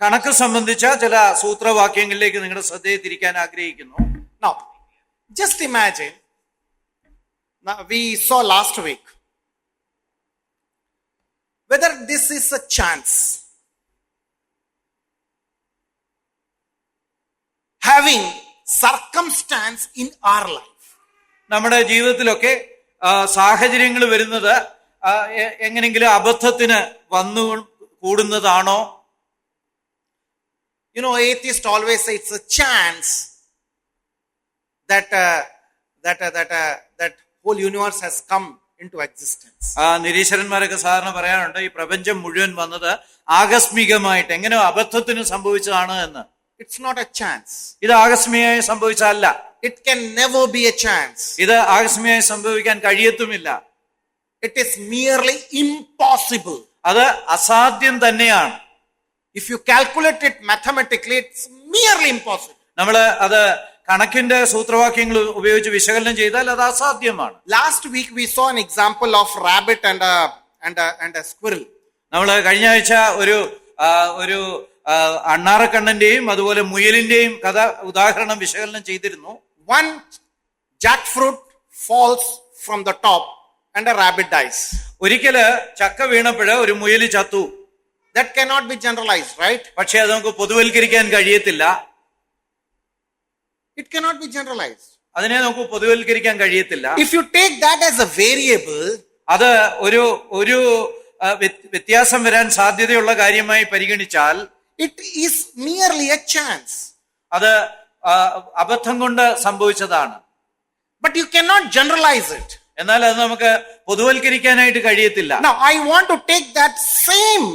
കണക്ക് സംബന്ധിച്ച ചില സൂത്രവാക്യങ്ങളിലേക്ക് നിങ്ങളുടെ ശ്രദ്ധയെ തിരിക്കാൻ ആഗ്രഹിക്കുന്നു. Now, just imagine, we saw last week, whether this is a chance. Having circumstance in our life. നമ്മുടെ ജീവിതത്തിലൊക്കെ സാഹചര്യങ്ങൾ വരുന്നത് എങ്ങനെങ്കിലും അബദ്ധത്തിന് വന്നു കൂടുന്നതാണോ? You know, atheists always say it's a chance that whole universe has come into existence. നിരീശ്വരന്മാരൊക്കെ സാധാരണ പറയാറുണ്ട് ഈ പ്രപഞ്ചം മുഴുവൻ വന്നത് ആകസ്മികമായിട്ട് എങ്ങനെ അബദ്ധത്തിന് സംഭവിച്ചതാണ് എന്ന്. It's not a chance. ഇത് ആകസ്മികമായി സംഭവിച്ചതല്ല. It can never be a chance. ഇത് ആകസ്മികമായി സംഭവിക്കാൻ കഴിയത്തുമില്ല. It is merely impossible. അത് അസാധ്യം തന്നെയാണ്. If you calculate it mathematically, it's merely impossible. നമ്മൾ അത് കണക്കിന്റെ സൂത്രവാക്യങ്ങൾ ഉപയോഗിച്ച് വിശകലനം ചെയ്താൽ അത് അസാധ്യമാണ്. Last week we saw an example of rabbit and a squirrel. നമ്മൾ കഴിഞ്ഞ ആഴ്ച ഒരു അണ്ണാറക്കണ്ണന്റെയും അതുപോലെ മുയലിന്റെയും കഥ ഉദാഹരണം വിശകലനം ചെയ്തിരുന്നു. One jackfruit falls from the top and a rabbit dies. ഒരിക്കല് ചക്ക വീണപ്പോഴ് ഒരു മുയല് ചത്തു. That cannot be generalized, right? പക്ഷെ അത് നമുക്ക് പൊതുവൽക്കരിക്കാൻ കഴിയത്തില്ല. It cannot be generalized. അതിനെ നമുക്ക് പൊതുവൽക്കരിക്കാൻ കഴിയത്തില്ല. If you take that as a variable, അത് ഒരു വ്യത്യാസം വരാൻ സാധ്യതയുള്ള കാര്യമായി പരിഗണിച്ചാൽ it is merely a chance. അത് അബദ്ധം കൊണ്ട് സംഭവിച്ചതാണ്. But you cannot generalize it. എന്നാൽ അത് നമുക്ക് പൊതുവൽക്കരിക്കാനായിട്ട് കഴിയത്തില്ല. Now I want to take that same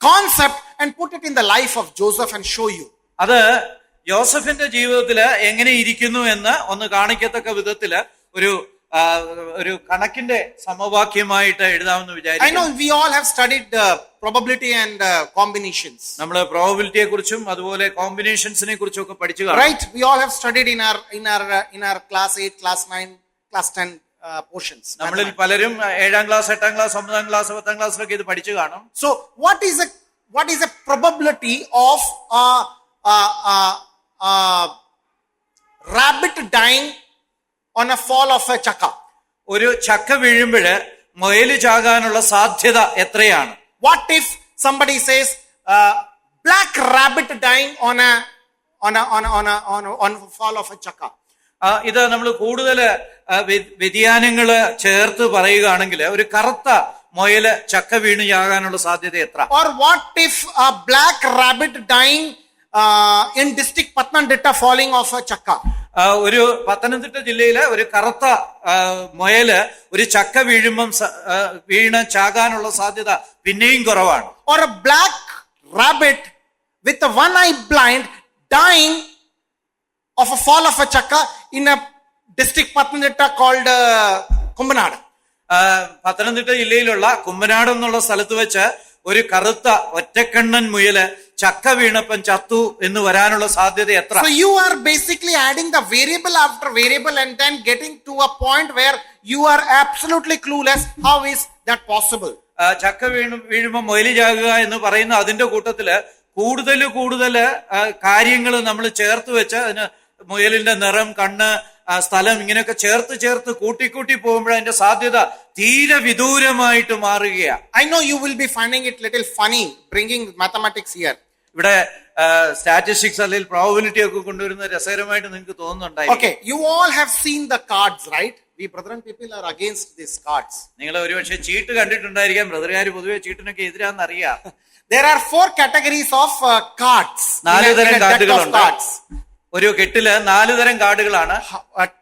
concept and put it in the life of Joseph and show you. അത് യോസഫിന്റെ ജീവിതത്തില് എങ്ങനെ ഇരിക്കുന്നു എന്ന് ഒന്ന് കാണിക്കത്തക്ക വിധത്തില് ഒരു കണക്കിന്റെ സമവാക്യമായിട്ട് എഴുതാമെന്ന് വിചാരിക്കുന്നു. I know we all have studied probability and combinations. നമ്മൾ പ്രോബബിലിറ്റിയെ കുറിച്ചും അതുപോലെ കോമ്പിനേഷൻസിനെ കുറിച്ചും ഒക്കെ പഠിച്ചു കാണും. Right? We all have studied in our class 8, class 9, class 10 portions. നമ്മളിൽ പലരും 7ാം ക്ലാസ്, 8ാം ക്ലാസ്, 9ാം ക്ലാസ്, 10ാം ക്ലാസ്സിലൊക്കെ ഇത് പഠിച്ചു കാണും. So what what is the probability of a rabbit dying on a fall of a chakka? ഒരു ചക്ക വീഴുമ്പോഴ് മുയല് ചാകാനുള്ള സാധ്യത എത്രയാണ്? What if somebody says black rabbit dying on a fall of a chakka? ഇത് നമ്മൾ കൂടുതൽ വ്യതിയാനങ്ങള് ചേർത്ത് പറയുകയാണെങ്കിൽ ഒരു കറുത്ത മുയല് ചക്ക വീണ് ചാകാനുള്ള സാധ്യത എത്ര? Or what if a black rabbit dying in district Patnamthitta falling off a chakka? ഒരു പത്തനംതിട്ട ജില്ലയിലെ ഒരു കറുത്ത മുയല് ഒരു ചക്ക വീഴുമ്പം വീണ് ചാകാനുള്ള സാധ്യത പിന്നെയും കുറവാണ്. Or a black rabbit with a one eye blind dying of a fall of a chakka in a district Patnamthitta called Kumbanad. Pathanamthitta ജില്ലയിലുള്ള കുമ്പനാട് എന്നുള്ള സ്ഥലത്ത് വെച്ച് ഒരു കറുത്ത ഒറ്റക്കണ്ണൻ മുയല് ചക്ക വീണപ്പം ചത്തു എന്ന് വരാനുള്ള സാധ്യത എത്ര? So you are basically adding the variable after variable and then getting to a point where you are absolutely clueless. How is that possible? ചക്ക വീഴുമ്പോ മൊയില് ചാകുക എന്ന് പറയുന്ന അതിന്റെ കൂട്ടത്തില് കൂടുതൽ കാര്യങ്ങൾ നമ്മൾ ചേർത്ത് വെച്ച് അതിന് മുയലിന്റെ നിറം, കണ്ണ്, സ്ഥലം ഇങ്ങനെയൊക്കെ ചേർത്ത് കൂട്ടി പോകുമ്പോൾ അതിന്റെ സാധ്യത തീരെ വിദൂരമായിട്ട് മാറുകയാണ്. I know you will be finding it little funny bringing mathematics here. ഇവിടെ സ്റ്റാറ്റിസ്റ്റിക്സ് അല്ലെങ്കിൽ പ്രോബബിലിറ്റി ഒക്കെ കൊണ്ടുവരുന്ന രസകരമായിട്ട് നിങ്ങൾക്ക് തോന്നുന്നുണ്ടായി. Okay, you all have seen the cards, right? We brethren people are against these cards. നിങ്ങൾ ഒരുപക്ഷെ ചീട്ട് കണ്ടിട്ടുണ്ടായിരിക്കാം. ബ്രദറുകാർ പൊതുവെ ചീട്ടിനൊക്കെ എതിരാന്ന് അറിയാം. There are 4 categories of cards. 4 തരം കാർഡുകളുണ്ട്. ഒരു കെട്ടില് 4 തരം കാർഡുകളാണ്.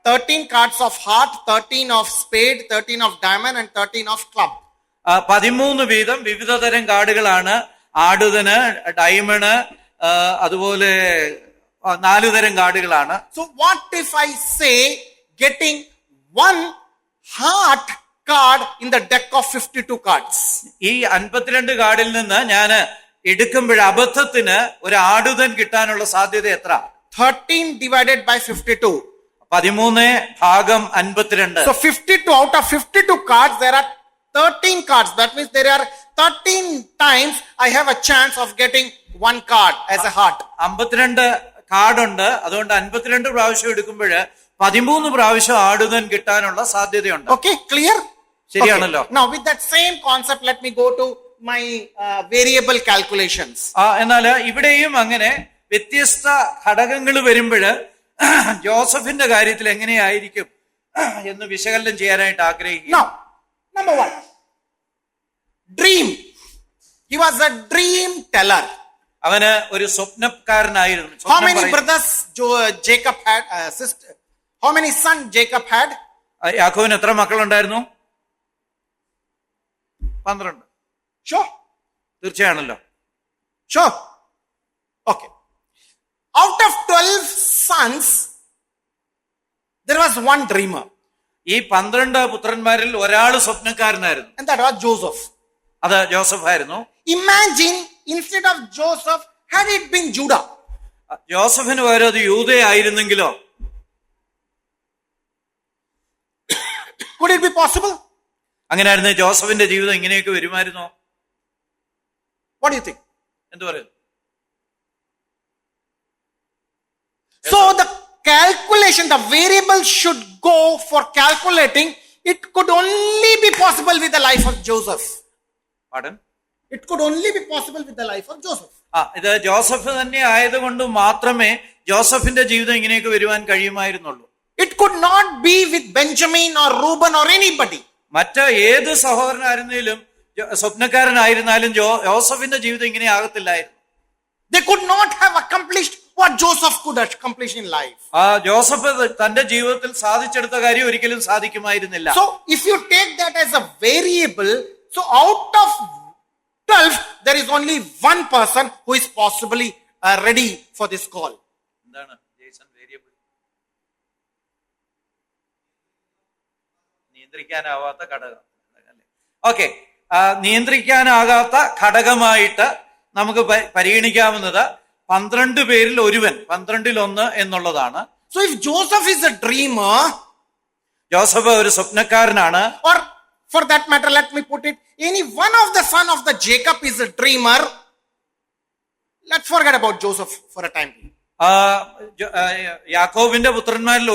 13 cards of heart, 13 of spade, 13 of diamond and 13 of club. 13 വീതം വിവിധ തരം കാർഡുകളാണ്. ആടുതന്, ഡയമണ്ട്, അതുപോലെ 4 തരം കാർഡുകളാണ്. So what if I say getting one heart card in the deck of 52 cards? ഈ 52 കാർഡിൽ നിന്ന് ഞാൻ എടുക്കുമ്പോൾ അബദ്ധത്തിന് ഒരു ആടുതൻ കിട്ടാനുള്ള സാധ്യത എത്ര? 13 divided by 52. 13 ഭാഗം 52. So 52 out of 52 cards there are 13 cards. That means there are 13 times I have a chance of getting one card as a heart. 52 കാർഡുണ്ട്. അതുകൊണ്ട് 52 പ്രാവശ്യം എടുക്കുമ്പോൾ 13 പ്രാവശ്യം ആടുതൻ കിട്ടാനുള്ള സാധ്യതയുണ്ട്. Okay, clear? ശരിയാണല്ലോ. Now with that same concept let me go to my variable calculations. എന്നാൽ ഇവിടെയും അങ്ങനെ വ്യത്യസ്ത ഘടകങ്ങൾ വരുമ്പോൾ ജോസഫിന്റെ കാര്യത്തിൽ എങ്ങനെയായിരിക്കും എന്ന് വിശകലനം ചെയ്യാനായിട്ട് ആഗ്രഹിക്കുന്നു. Now, number 1, dream. He was a dream teller. അവന് ഒരു സ്വപ്നക്കാരനായിരുന്നു. How many brothers Jacob had? Sister. How many sons Jacob had? യാക്കോബിന് എത്ര മക്കളുണ്ടായിരുന്നു? 12. Sure. തീർച്ചയാണല്ലോ. Sure. Okay. Out of 12 sons, there was one dreamer. ഈ 12 പുത്രന്മാരിൽ ഒരാൾ സ്വപ്നക്കാരനായിരുന്നു. And that was Joseph. അത് Joseph ആയിരുന്നു. Imagine instead of Joseph, had it been Judah. ജോസഫിന് പകരം അത് യൂദയായിരുന്നെങ്കിലോ? Could it be possible? അങ്ങനെയായിരുന്നു ജോസഫിന്റെ ജീവിതം ഇങ്ങനെയൊക്കെ വരുമായിരുന്നോ? What do you think? എന്ത് പറയുന്നു? So the calculation, the variable should go for calculating. It could only be possible with the life of Joseph. Pardon? It could only be possible with the life of Joseph. ഇത് Joseph തന്നെ ആയതുകൊണ്ട് മാത്രമേ ജോസഫിന്റെ ജീവിതം ഇങ്ങനെയൊക്കെ വരുവാൻ കഴിയുമായിരുന്നുള്ളൂ. It could not be with Benjamin or Reuben or anybody. മറ്റ് ഏത് സഹോദരനായിരുന്നാലും സ്വപ്നക്കാരനായിരുന്നാലും ജോസഫിന്റെ ജീവിതം ഇങ്ങനെ ആകത്തില്ലായിരുന്നു. They could not have accomplished what Joseph could accomplish in life. Joseph തന്റെ ജീവിതത്തിൽ സാധിച്ചെടുത്ത കാര്യം ഒരിക്കലും സാധിക്കുമായിരുന്നില്ല. So if you take that as a variable, so out of 12 there is only one person who is possibly ready for this call. എന്താണ് Jason variable? നിയന്ത്രിക്കാനാവാത്ത ഘടകം. Okay, നിയന്ത്രിക്കാനാകാത്ത ഘടകമായിട്ട് നമുക്ക് പരിഗണിക്കാവുന്നത് 12 പേരിൽ ഒരുവൻ, 12-ൽ 1 എന്നുള്ളതാണ്. So if Joseph is a dreamer, Joseph ഒരു സ്വപ്നക്കാരനാണ്. or for that matter let me put it, any one of the son of the Jacob is a dreamer, let's forget about Joseph for a time being. യാക്കോബിന്റെ പുത്രന്മാരിൽ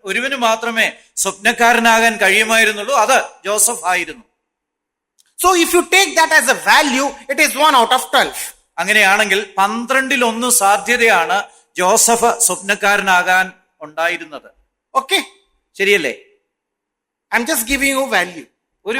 ഒരുവന് മാത്രമേ സ്വപ്നക്കാരനാകാൻ കഴിയുമായിരുന്നുള്ളൂ, അത് Joseph ആയിരുന്നു. So if you take that as a value, it is 1 out of 12. അങ്ങനെയാണെങ്കിൽ 12 സാധ്യതയാണ് Joseph സ്വപ്നക്കാരനാകാൻ ഉണ്ടായിരുന്നത്. Okay, ശരിയല്ലേ? I'm just giving you value.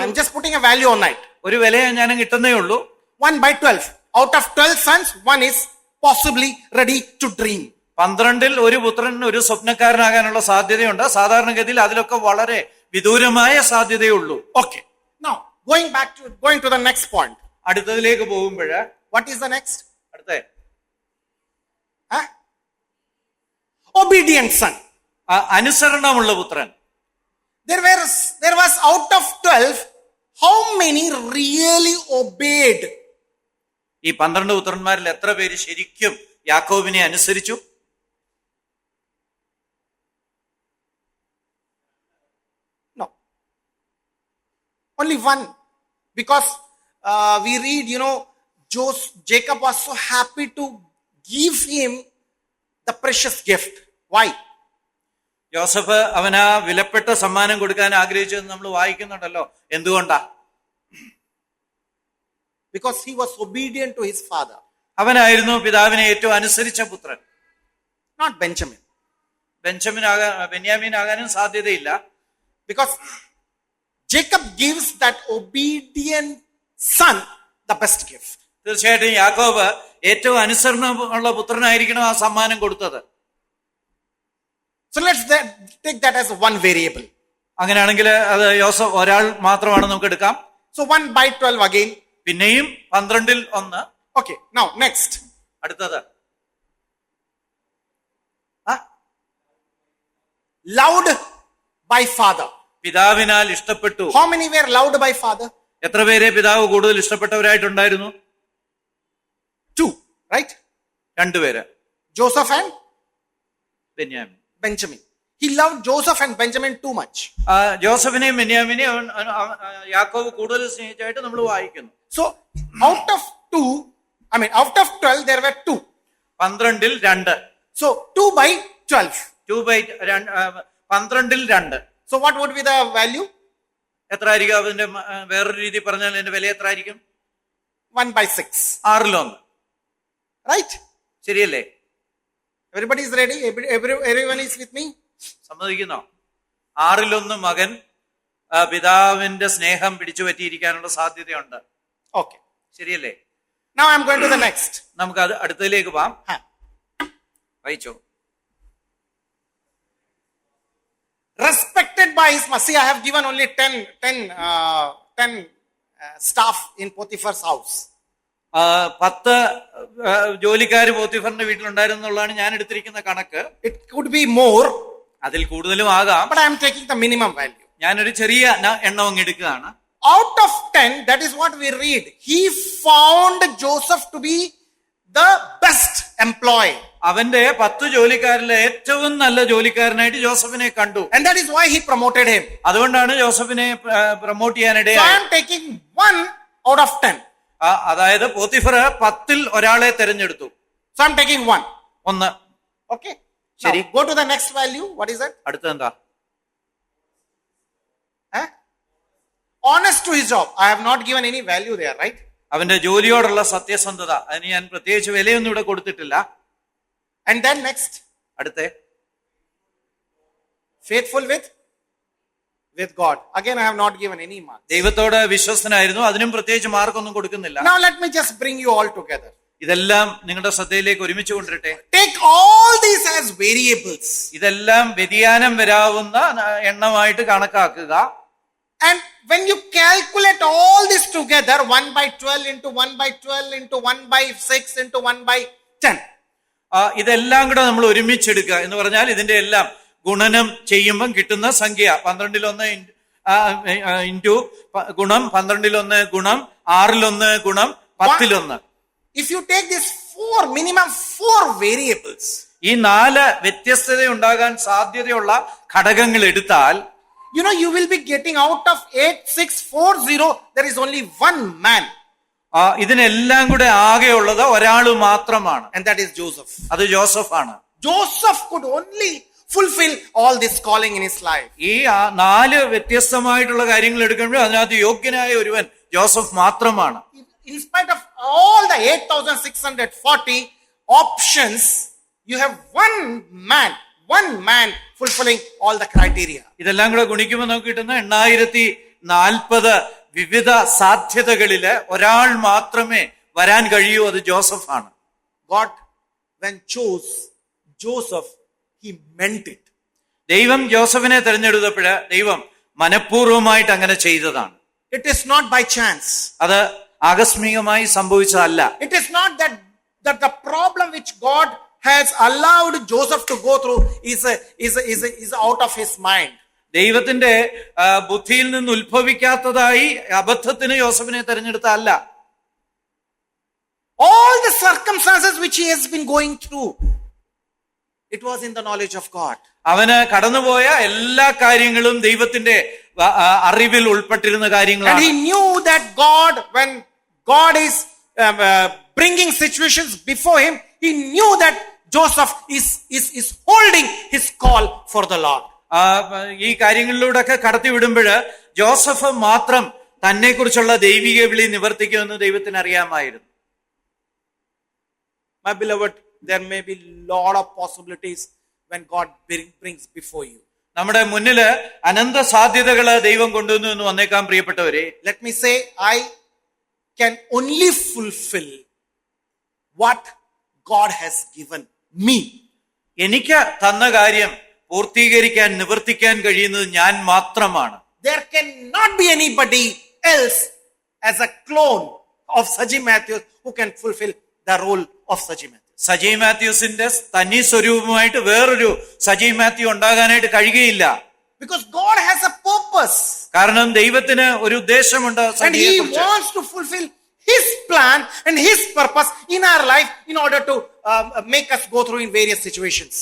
I'm just putting a value on it. ഒരു വില ഞാൻ കിട്ടുന്നേ ഉള്ളൂ. 1/12. Out of 12 sons, one is possibly ready to dream. 12 ഒരു പുത്രൻ ഒരു സ്വപ്നക്കാരനാകാനുള്ള സാധ്യതയുണ്ട്. സാധാരണഗതിയിൽ അതിലൊക്കെ വളരെ വിദൂരമായ സാധ്യതയുള്ളൂ. Okay. Now, going to the next point. അടുത്തതിലേക്ക് പോകുമ്പോൾ What is the next? അടുത്ത Obedient son. അനുസരണമുള്ള പുത്രൻ. There was out of 12, how many really obeyed? ഈ 12 പുത്രന്മാരിൽ എത്ര പേര് ശരിക്കും യാക്കോബിനെ അനുസരിച്ചു? No, only one. Because we read, Jacob was so happy to give him the precious gift. Why? യോസഫ് അവനാ വിലപ്പെട്ട സമ്മാനം കൊടുക്കാൻ ആഗ്രഹിച്ചതെന്ന് നമ്മൾ വായിക്കുന്നുണ്ടല്ലോ. എന്തുകൊണ്ടാ? Because he was obedient to his father. അവനായിരുന്നു പിതാവിനെ ഏറ്റവും അനുസരിച്ച പുത്രൻ. Not Benjamin. ബെന്യാമീൻ ആകാനും സാധ്യതയില്ല. Because Jacob gives that obedient son the best gift. തീർച്ചയായിട്ടും യാക്കോബ് ഏറ്റവും അനുസരണമുള്ള പുത്രനായിരിക്കണം ആ സമ്മാനം കൊടുത്തത്. So let's take that as one variable. അങ്ങനെയാണെങ്കിൽ അത് യോസഫ് ഒരാൾ മാത്രമാണ് നമുക്ക് എടുക്കാം. So 1/12 again. പിന്നെയും 12 1. Okay, now next. അടുത്തത് Loved by father. പിതാവിനാൽ ഇഷ്ടപ്പെട്ടു. How many were loved by father? എത്ര പേരെ പിതാവ് കൂടുതൽ ഇഷ്ടപ്പെട്ടവരായിട്ടുണ്ടായിരുന്നു? 2, right? 2 പേര്. Joseph and Benjamin. He loved Joseph and Benjamin too much. ജോസഫിനെയും ബെന്യാമിനെയും യാക്കോബ് കൂടുതൽ സ്നേഹിച്ചായിട്ട് നമ്മൾ വായിക്കുന്നു. So out of 12 there were 2. 12 2. So 2/12. 12 2. So what would be the value? എത്ര ആയിരിക്കും? അതിന്റെ വേറൊരു രീതി പറഞ്ഞാൽ അതിന്റെ വില എത്ര ആയിരിക്കും? 1/6. 6 Right? ശരിയല്ലേ? Everybody is ready? Everyone is with me? സമ്മതിക്കുന്നോ? 6 മകൻ പിതാവിന്റെ സ്നേഹം പിടിച്ചു പറ്റിയിരിക്കാനുള്ള സാധ്യതയുണ്ട്. Okay. ശരിയല്ലേ? Now I am going to the next. നമുക്ക് അത് അടുത്തതിലേക്ക് പോവാം. വായിച്ചോ. Respected by his mercy. I have given only 10 staff in Potiphar's house. 10 ജോലിക്കാര് പോത്തിഫറിന്റെ വീട്ടിലുണ്ടായിരുന്നുള്ളതാണ് ഞാൻ എടുത്തിരിക്കുന്ന കണക്ക്. It could be more. അതിൽ കൂടുതലും ആകാം. But I am taking the minimum value. ഞാനൊരു ചെറിയ എണ്ണം അങ്ങ് എടുക്കുകയാണ്. Out of 10, that is what we read. He found Joseph to be the best employee. അവന്റെ 10 ജോലിക്കാരിലെ ഏറ്റവും നല്ല ജോലിക്കാരനായിട്ട് ജോസഫിനെ കണ്ടു. And that is why he promoted him. അതുകൊണ്ടാണ് ജോസഫിനെ promote So ചെയ്യാനിടയായത്. I am taking 1 out of 10. അതായത് പോത്തിഫർ 10 ഒരാളെ തെരഞ്ഞെടുത്തു. So I am taking 1. Okay. ശരി. Now, go to the next value. What is that? അടുത്തെന്താ? Honest to his job. I have not given any value there, right? അവന്റെ ജോലിയോടുള്ള സത്യസന്ധത. അതിന് ഞാൻ പ്രത്യേകിച്ച് വിലയൊന്നും ഇവിടെ കൊടുത്തിട്ടില്ല. And then next. അടുത്തേ Faithful with God. Again, I have not given any mark. ദൈവത്തോട് വിശ്വസ്തനായിരുന്നു. അതിനും പ്രത്യേകിച്ച് മാർക്കൊന്നും കൊടുക്കുന്നില്ല. Now let me just bring you all together. ഇതെല്ലാം നിങ്ങളുടെ ശ്രദ്ധയിലേക്ക് ഒരുമിച്ച് കൊണ്ടിരട്ടെ. Take all these as variables. ഇതെല്ലാം വ്യതിയാനം വരാവുന്ന എണ്ണമായിട്ട് കണക്കാക്കുക. And when you calculate all this together, 1/12 into 1/12 into 1/6 into 1/10. ഇതെല്ലാം കൂടെ നമ്മൾ ഒരുമിച്ചെടുക്കുക എന്ന് പറഞ്ഞാൽ ഇതിന്റെ എല്ലാം ഗുണനം ചെയ്യുമ്പം കിട്ടുന്ന സംഖ്യ 12 ഇൻറ്റു ഗുണം 12 ഗുണം 6 ഗുണം 10. If you take these minimum 4 variables, ഈ 4 വ്യത്യസ്തത ഉണ്ടാകാൻ സാധ്യതയുള്ള ഘടകങ്ങൾ എടുത്താൽ you will be getting out of 8640, there is only one man ഇതിനെല്ലാം കൂടെ ആകെയുള്ളത് ഒരാള് മാത്രമാണ്, and that is Joseph. അത് ജോസഫാണ്. Joseph could only fulfill all this calling in his life. ഈ 4 വ്യത്യസ്തമായിട്ടുള്ള കാര്യങ്ങൾ എടുക്കുമ്പോൾ അതിനകത്ത് യോഗ്യനായ ഒരുവൻ ജോസഫ് മാത്രമാണ്. In spite of all the 8,640 options, you have one man fulfilling all the criteria. ഇതെല്ലാം കൂടെ ഗുണിക്കുമ്പോൾ നമുക്ക് കിട്ടുന്ന 8040 വിവിധ സാധ്യതകളില് ഒരാൾ മാത്രമേ വരാൻ കഴിയൂ, അത് ജോസഫാണ്. God, when chose Joseph, he meant it. ദൈവം ജോസഫിനെ തെരഞ്ഞെടുത്തപ്പോഴ് ദൈവം മനഃപൂർവ്വമായിട്ട് അങ്ങനെ ചെയ്തതാണ്. It is not by chance. അത് ആകസ്മികമായി സംഭവിച്ചതല്ല. It is not that the problem which God has allowed Joseph to go through is out of his mind. ദൈവത്തിന്റെ ബുദ്ധിയിൽ നിന്ന് ഉത്ഭവിക്കാത്തതായി അബദ്ധത്തിന് യോസഫിനെ തെരഞ്ഞെടുത്തല്ല. All the circumstances which he has been going through, it was in the knowledge of God. അവന് കടന്നുപോയ എല്ലാ കാര്യങ്ങളും ദൈവത്തിന്റെ അറിവിൽ ഉൾപ്പെട്ടിരുന്ന And കാര്യങ്ങളാണ്. he knew that God, when God is bringing situations before him, he knew that Joseph is holding his call for the Lord. ഈ കാര്യങ്ങളിലൂടെയൊക്കെ കടത്തിവിടുമ്പോഴ് Joseph മാത്രം തന്നെ കുറിച്ചുള്ള ദൈവിക വിളി നിവർത്തിക്കുമെന്ന് ദൈവത്തിന് അറിയാമായിരുന്നു. My beloved, there may be lot of possibilities when God brings before you. നമ്മുടെ മുന്നില് അനന്ത സാധ്യതകള് ദൈവം കൊണ്ടുവന്നു എന്ന് വന്നേക്കാൻ പ്രിയപ്പെട്ടവരെ. Let me say, I can only fulfill what God has given me. എനിക്ക് തന്ന കാര്യം പൂർത്തീകരിക്കാൻ നിവർത്തിക്കാൻ കഴിയുന്നത് ഞാൻ മാത്രമാണ്. There cannot be anybody else as a clone of Saji Matthews who can fulfill the role of Saji Matthews. Saji മാത്യൂസിന്റെ തനി സ്വരൂപമായിട്ട് വേറൊരു സജി മാത്യു ഉണ്ടാകാനായിട്ട് കഴിയുകയില്ല. Because God has a purpose. കാരണം ദൈവത്തിന് ഒരു ഉദ്ദേശമുണ്ട്. And he wants to fulfill his plan and his purpose in our life in order to make us go through in various situations.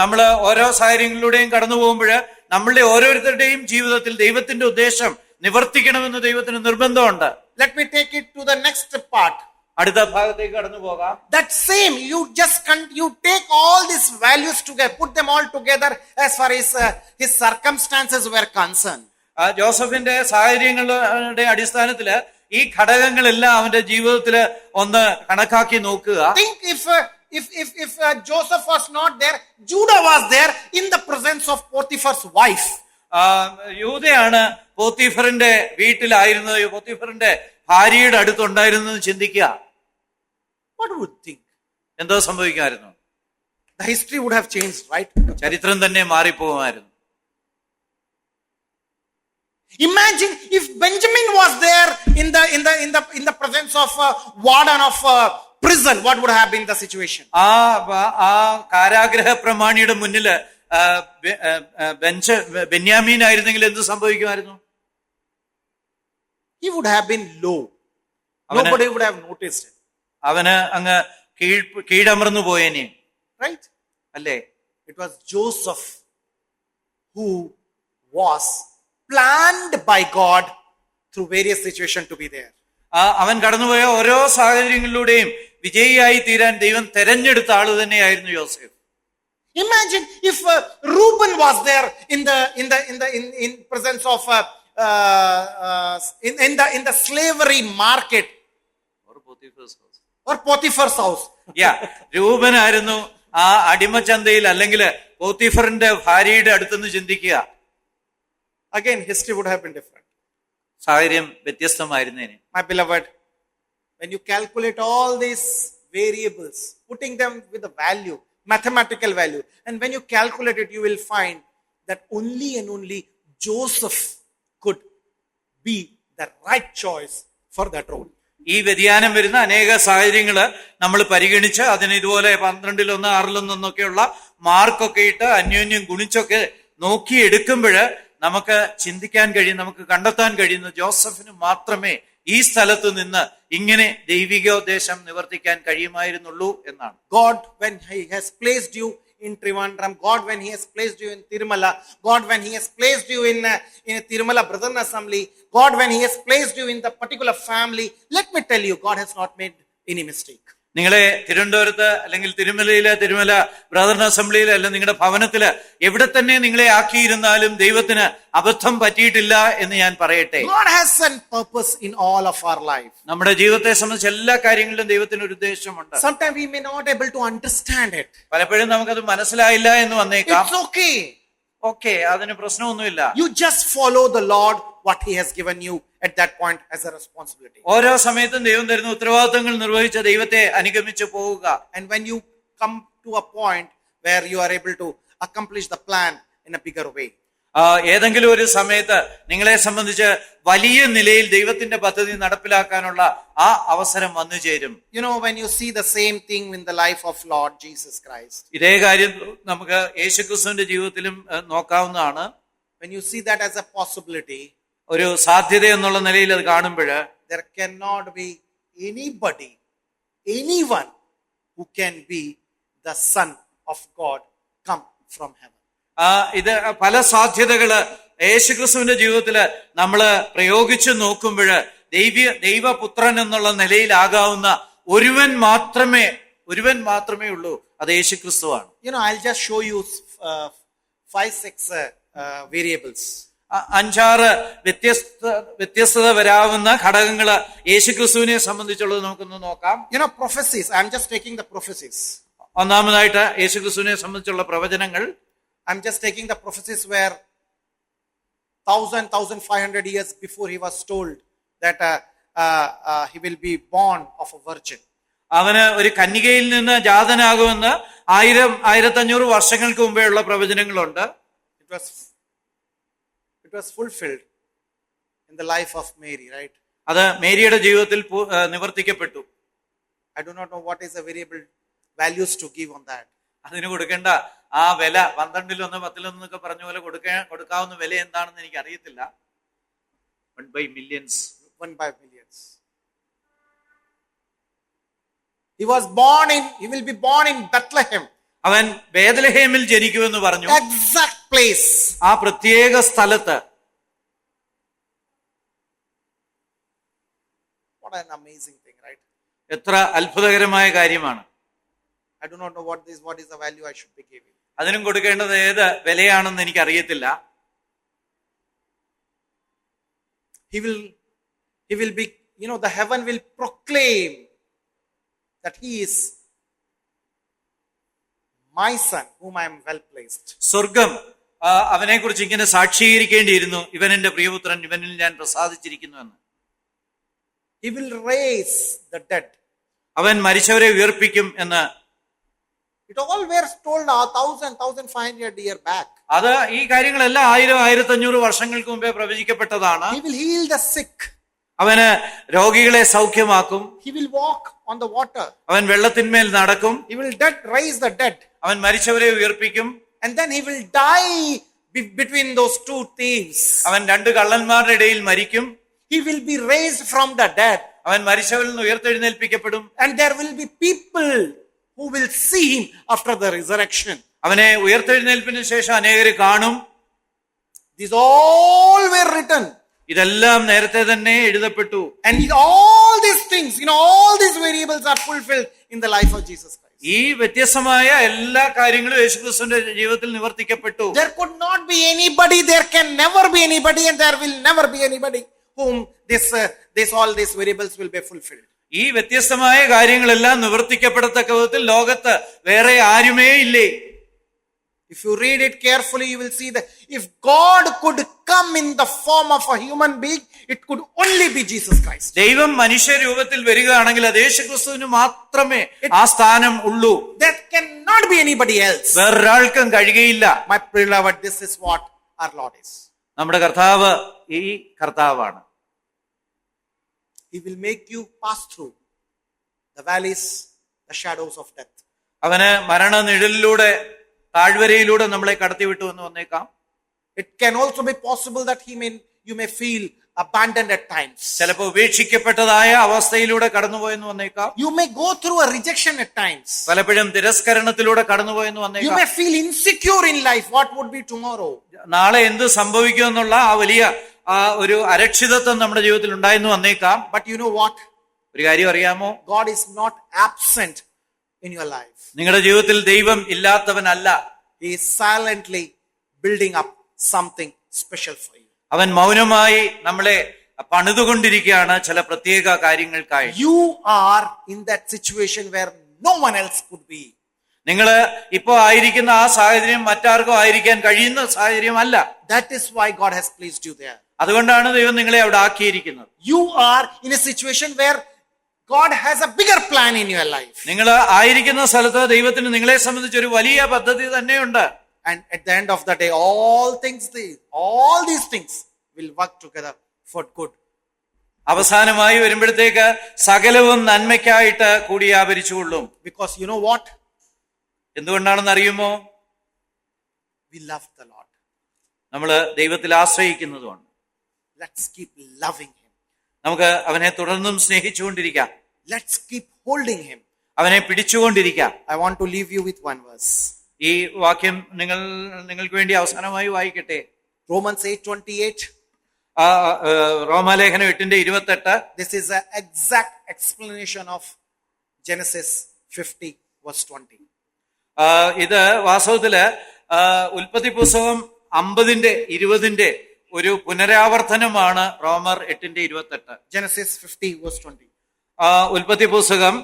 നമ്മള് ഓരോ സാഹചര്യങ്ങളിലൂടെയും കടന്നു പോകുമ്പോഴ് നമ്മളുടെ ഓരോരുത്തരുടെയും ജീവിതത്തിൽ ദൈവത്തിന്റെ ഉദ്ദേശം നിവർത്തിക്കണമെന്ന് ദൈവത്തിന് നിർബന്ധമുണ്ട്. Let me take it to the next part. അടുത്ത ഭാഗത്തേക്ക് കടന്നു പോകാം. That same, you take all these values together, put them all together as far as his circumstances were concerned. ജോസഫിന്റെ സാഹചര്യങ്ങളുടെ അടിസ്ഥാനത്തില് ഈ ഘടകങ്ങളെല്ലാം അവന്റെ ജീവിതത്തില് ഒന്ന് കണക്കാക്കി നോക്കുക. Think if Joseph was not there, Judah was there in the presence of Potiphar's wife. യൂദയാണ് പോത്തിഫറിന്റെ വീട്ടിലായിരുന്നത്, പോത്തിഫറിന്റെ ഭാര്യയുടെ അടുത്തുണ്ടായിരുന്നത് ചിന്തിക്കുക. What would you think? എന്തോ സംഭവിക്കുമായിരുന്നു? The history would have changed, right? ചരിത്രം തന്നെ മാറിപ്പോകുമായിരുന്നു. Imagine if Benjamin was there in the presence of warden of prison, what would have been the situation? ആ കാരാഗ്രഹ പ്രമാണിയുടെ മുന്നില് ബെന്യാമീൻ ആയിരുന്നെങ്കിൽ എന്ത് സംഭവിക്കുമായിരുന്നു? He would have been low. Nobody would have noticed it. അവന് അങ്ങ് കീഴമർന്നു പോയേനെ, right? അല്ലേ? It was Joseph who was planned by God through various situations to be there. അവൻ കടന്നുപോയ ഓരോ സാഹചര്യങ്ങളിലൂടെയും വിജയിയായി തീരാൻ ദൈവം തെരഞ്ഞെടുത്ത ആള് തന്നെയായിരുന്നു യോസേഫ്. Imagine if Reuben was there in presence of in the slavery market or Potiphar's house. രൂപനായിരുന്നു ആ അടിമച്ചന്തയിൽ അല്ലെങ്കിൽ പോത്തിഫറിന്റെ ഭാര്യയുടെ അടുത്തുനിന്ന് ചിന്തിക്കുക. Again, history would have been different. സാഹചര്യം വ്യത്യസ്തമായിരുന്നേനെ. My beloved, when you calculate all these variables, putting them with a value, mathematical value, and when you calculate it, you will find that only and only Joseph could be the right choice for that role. ഈ വ്യതിയാനം വരുന്ന അനേക സാഹചര്യങ്ങള് നമ്മൾ പരിഗണിച്ച് അതിന് ഇതുപോലെ 12-1 6-1 മാർക്കൊക്കെ ഇട്ട് അന്യോന്യം ഗുണിച്ചൊക്കെ നോക്കിയെടുക്കുമ്പോഴ് നമുക്ക് ചിന്തിക്കാൻ കഴിയും, നമുക്ക് കണ്ടെത്താൻ കഴിയുന്ന ജോസഫിന് മാത്രമേ ഈ സ്ഥലത്ത് നിന്ന് ഇങ്ങനെ ദൈവികോദ്ദേശം നിവർത്തിക്കാൻ കഴിയുമായിരുന്നുള്ളൂ എന്നാണ്. God, when he has placed you in Trivandrum, God when he has placed you in Tirumala, God when he has placed you in Tirumala Brethren Assembly, God when he has placed you in the particular family, let me tell you, God has not made any mistake. നിങ്ങളെ തിരുവനന്തപുരത്ത് അല്ലെങ്കിൽ Thirumala brother അസംബ്ലിയിലെ അല്ലെങ്കിൽ നിങ്ങളുടെ ഭവനത്തില് എവിടെ തന്നെ നിങ്ങളെ ആക്കിയിരുന്നാലും ദൈവത്തിന് അബദ്ധം പറ്റിയിട്ടില്ല എന്ന് ഞാൻ പറയട്ടെ. God has a purpose in all of our life. നമ്മുടെ ജീവിതത്തെ സംബന്ധിച്ച എല്ലാ കാര്യങ്ങളിലും ദൈവത്തിന് ഒരു ഉദ്ദേശമുണ്ട്. Sometimes we may not able to understand it. പലപ്പോഴും നമുക്കത് മനസ്സിലായില്ല എന്ന് വന്നേക്കാം. It's okay. ഓക്കെ, അതിന് പ്രശ്നമൊന്നുമില്ല. You just follow the Lord what he has given you at that point as a responsibility. ഓരോ സമയത്തും ദൈവം തരുന്ന ഉത്തരവാദിത്തങ്ങൾ നിർവഹിച്ച ദൈവത്തെ അനുഗമിച്ചു പോവുക. And when you come to a point where you are able to accomplish the plan in a bigger way, ഏതെങ്കിലും ഒരു സമയത്ത് നിങ്ങളെ സംബന്ധിച്ച് വലിയ നിലയിൽ ദൈവത്തിന്റെ പദ്ധതി നടപ്പിലാക്കാനുള്ള ആ അവസരം വന്നു ചേരും. You know, when you see the same thing in the life of Lord Jesus Christ, ഇതേ കാര്യം നമുക്ക് യേശുക്രിസ്തുവിന്റെ ജീവിതത്തിലും നോക്കാവുന്നതാണ്. when you see that as a possibility, ഒരു സാധ്യത എന്നുള്ള നിലയിൽ അത് കാണുമ്പോൾ there cannot be anybody, anyone who can be the Son of God come from heaven. ഇത് പല സാധ്യതകള് യേശുക്രിസ്തുവിന്റെ ജീവിതത്തില് നമ്മള് പ്രയോഗിച്ചു നോക്കുമ്പോൾ ദൈവപുത്രൻ എന്നുള്ള നിലയിലാകാവുന്ന ഒരുവൻ മാത്രമേ ഉള്ളൂ, അത് യേശുക്രിസ്തുവാണ്. You know, I'll just show you 5-6 variables. 5-6 വ്യത്യസ്തത വരാവുന്ന ഘടകങ്ങള് യേശുക്രിസ്തുവിനെ സംബന്ധിച്ചുള്ളത് നമുക്കൊന്ന് നോക്കാം. You know, prophecies. I'm just taking the prophecies. ഒന്നാമതായിട്ട് യേശുക്രിസ്തുവിനെ സംബന്ധിച്ചുള്ള പ്രവചനങ്ങൾ. I'm just taking the prophecies where 1,500 years before he was told that he will be born of a virgin. അവന് ഒരു കന്യകയിൽ നിന്ന് ജാതനാകുമെന്ന് 1000-1500 വർഷങ്ങൾക്ക് മുമ്പേ ഉള്ള പ്രവചനങ്ങളുണ്ട്. It was fulfilled in the life of Mary, right? അത് മേരിയുടെ ജീവിതത്തിൽ നിവർത്തിക്കപ്പെട്ടു. I do not know what is the variable values to give on that. അതിന് കൊടുക്കേണ്ട ആ വില 12-1 10-1 പറഞ്ഞ പോലെ കൊടുക്കാവുന്ന വില എന്താണെന്ന് എനിക്ക് അറിയത്തില്ല. 1 by millions. He will be born in Bethlehem. അവൻ ബേത്ലഹേമിൽ ജനിക്കുമെന്ന് പറഞ്ഞു. Exact place. ആ പ്രത്യേക സ്ഥലത്ത്. What an amazing thing, right? എത്ര അത്ഭുതകരമായ കാര്യമാണ്. I do not know what is the value I should be giving. അതിനും കൊടുക്കേണ്ടത് ഏത് വിലയാണെന്ന് എനിക്ക് അറിയത്തില്ല. He will be, you know, the heaven will proclaim that he is my son whom I am well placed. സ്വർഗം അവനെ കുറിച്ച് ഇങ്ങനെ സാക്ഷീകരിക്കേണ്ടിയിരുന്നു, ഇവൻ എന്റെ പ്രിയപുത്രൻ, ഇവനിൽ ഞാൻ പ്രസാദിച്ചിരിക്കുന്നു എന്ന്. He will raise the dead. അവൻ മരിച്ചവരെ ഉയർപ്പിക്കും എന്ന്. It all were told 1,500 years back. അത് ഈ കാര്യങ്ങളെല്ലാം 1000-1500 വർഷങ്ങൾക്ക് മുമ്പേ പ്രവചിക്കപ്പെട്ടതാണ്. He will heal the sick. അവന് രോഗികളെ സൗഖ്യമാക്കും. He will walk on the water. അവൻ വെള്ളത്തിന്മേൽ നടക്കും. He will raise the dead. അവൻ മരിച്ചവരെ ഉയർപ്പിക്കും. And then he will die between those two thieves. അവൻ 2 കള്ളന്മാരുടെ ഇടയിൽ മരിക്കും. He will be raised from the dead. അവൻ മരിച്ചവരിൽ നിന്ന് ഉയർത്തെഴുന്നേൽപ്പിക്കപ്പെടും. And there will be people who will see him after the resurrection. അവനെ ഉയർത്തെഴുന്നേൽപ്പിന് ശേഷം അനേകർ കാണും. These all were written. ഇതെല്ലാം നേരത്തെ തന്നെ എഴുതപ്പെട്ടു. And all these things, you know, all these variables are fulfilled in the life of Jesus Christ. ഈ വ്യത്യസ്തമായ എല്ലാ കാര്യങ്ങളും യേശുക്രിസ്തുവിന്റെ ജീവിതത്തിൽ നിവർത്തിക്കപ്പെട്ടു. There could not be anybody, there can never be anybody, and there will never be anybody whom all these variables will be fulfilled. ഈ വ്യത്യസ്തമായ കാര്യങ്ങളെല്ലാം നിവർത്തിക്കപ്പെടത്തക്ക വിധത്തിൽ ലോകത്ത് വേറെ ആരുമേ ഇല്ലേ. If you read it carefully, you will see that if God could come in the form of a human being, it could only be Jesus Christ. ദൈവം മനുഷ്യരൂപത്തിൽ വരികയാണെങ്കിൽ അത് യേശുക്രിസ്തുവിന് മാത്രമേ ആ സ്ഥാനം ഉള്ളൂ. There cannot be anybody else. വേറൊരാൾക്കും കഴിയുകയില്ല. My beloved, this is what our Lord is. നമ്മുടെ കർത്താവ് ഈ കർത്താവാണ്. He will make you pass through the valleys, the shadows of death. അവന് മരണനിഴലിലൂടെ താഴ്വരയിലൂടെ നമ്മളെ കടത്തിവിട്ടു എന്ന് വന്നേക്കാം. It can also be possible that you may feel abandoned at times. ചിലപ്പോൾ ഉപേക്ഷിക്കപ്പെട്ടതായ അവസ്ഥയിലൂടെ കടന്നുപോയെന്ന് വന്നേക്കാം. You may go through a rejection at times. പലപ്പോഴും തിരസ്കരണത്തിലൂടെ കടന്നുപോയെന്ന് You വന്നേക്കാം. may feel insecure in life. What would be tomorrow? നാളെ എന്ത് സംഭവിക്കുമെന്നുള്ള ആ വലിയ ഒരു അരക്ഷിതത്വം നമ്മുടെ ജീവിതത്തിൽ ഉണ്ടായെന്ന് വന്നേക്കാം. But you know what? ഒരു കാര്യം അറിയാമോ? God is not absent in your life. നിങ്ങളുടെ ജീവിതത്തിൽ ദൈവം ഇല്ലാത്തവനല്ല. He is silently building up something special for you. അവൻ മൗനമായി നമ്മളെ പണിതുകൊണ്ടിരിക്കുകയാണ് ചില പ്രത്യേക കാര്യങ്ങൾക്കായി. You are in that situation where no one else could be. നിങ്ങൾ ഇപ്പോ ആയിരിക്കുന്ന ആ സാഹചര്യം മറ്റാർക്കും ആയിരിക്കാൻ കഴിയുന്ന സാഹചര്യമല്ല. That is why God has placed you there. അതുകൊണ്ടാണ് ദൈവം നിങ്ങളെ അവിടെ ആക്കിയിരിക്കുന്നത്. You are in a situation where God has a bigger plan in your life. നിങ്ങൾ ആയിരിക്കുന്ന സ്ഥലത്ത് ദൈവത്തിന് നിങ്ങളെ സംബന്ധിച്ച് ഒരു വലിയ പദ്ധതി തന്നെയുണ്ട്. And at the end of the day, all these things will work together for good. അവസാനമായി വരുമ്പോഴത്തേക്ക് സകലവും നന്മയ്ക്കായിട്ട് കൂടി വ്യാപരിച്ചുകൊള്ളും. Because you know what? എന്തുകൊണ്ടാണെന്ന് അറിയുമോ? We love the Lord. നമ്മൾ ദൈവത്തിൽ ആശ്രയിക്കുന്നതുകൊണ്ട്. Let's keep loving Him. നമുക്ക് അവനെ തുടർന്നും സ്നേഹിച്ചുകൊണ്ടിരിക്കാം. Let's keep holding Him. അവനെ പിടിച്ചുകൊണ്ടിരിക്കാം. I want to leave you with one verse. ഈ വാക്യം നിങ്ങൾക്ക് വേണ്ടി അവസാനമായി വായിക്കട്ടെ. Romans 8:28. റോമാലേഖനം 8:28. This is an exact explanation of Genesis 50 verse 20. ഇത് വാസ്തവത്തില് ഉൽപ്പത്തി പുസ്തകം 50:20 ഒരു പുനരാവർത്തനമാണ് റോമർ 8:28. Genesis 50 verse 20. ഉൽപ്പത്തി പുസ്തകം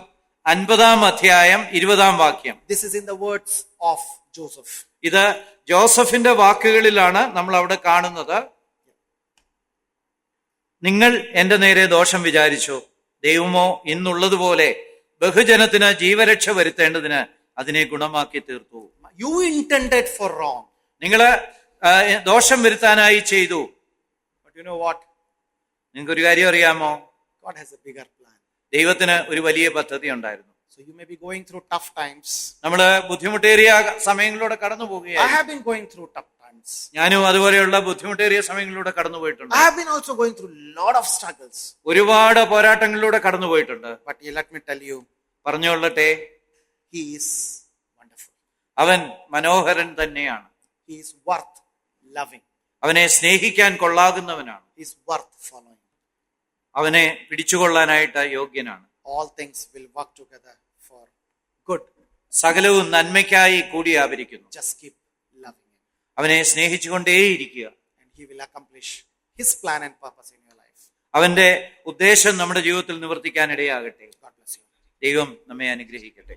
50-ാം അധ്യായം 20-ാം വാക്യം. This is in the words of Joseph. ഇത് ജോസഫിന്റെ വാക്കുകളിലാണ് നമ്മൾ അവിടെ കാണുന്നത്. നിങ്ങൾ എന്റെ നേരെ ദോഷം വിചാരിച്ചു, ദൈവമോ ഇന്നുള്ളതുപോലെ ബഹുജനത്തിന് ജീവരക്ഷ വരുത്തേണ്ടതിന് അതിനെ ഗുണമാക്കി തീർത്തു. You intended for wrong. നിങ്ങള് ദോഷം വരുത്താനായി ചെയ്തു. But you know what? നിങ്ങൾക്ക് ഒരു കാര്യം അറിയാമോ? God has a bigger plan. ദൈവത്തിന് ഒരു വലിയ പദ്ധതി ഉണ്ടായിരുന്നു. So you may be going through tough times. നമ്മള് ബുദ്ധിമുട്ടേറിയ സമയങ്ങളിലൂടെ കടന്നു I പോവുകയാണ്. have been going through tough times. ഞാനും അതുപോലെയുള്ള ബുദ്ധിമുട്ടേറിയ സമയങ്ങളിലൂടെ കടന്നു പോയിട്ടുണ്ട്. I have been also going through lot of struggles. ഒരുപാട് പോരാട്ടങ്ങളിലൂടെ കടന്നു പോയിട്ടുണ്ട്. But let me tell you, പറഞ്ഞുകൊള്ളട്ടെ, He is wonderful. അവൻ മനോഹരൻ തന്നെയാണ്. He is worth loving. അവനെ സ്നേഹിക്കാൻ കൊള്ളാകുന്നവനാണ്. He is worth following. അവനെ പിടിച്ചുകൊള്ളാനായിട്ട് യോഗ്യനാണ്. All things will work together for good. സകലവും നന്മയ്ക്കായി കൂടി വ്യാപരിക്കുന്നു. Just keep loving Him. അവനെ സ്നേഹിച്ചുകൊണ്ടേയിരിക്കുക. And He will accomplish His plan and purpose in your life. അവന്റെ ഉദ്ദേശം നമ്മുടെ ജീവിതത്തിൽ നിവർത്തിക്കാൻ ഇടയാകട്ടെ. God bless you. ദൈവം നമ്മെ അനുഗ്രഹിക്കട്ടെ.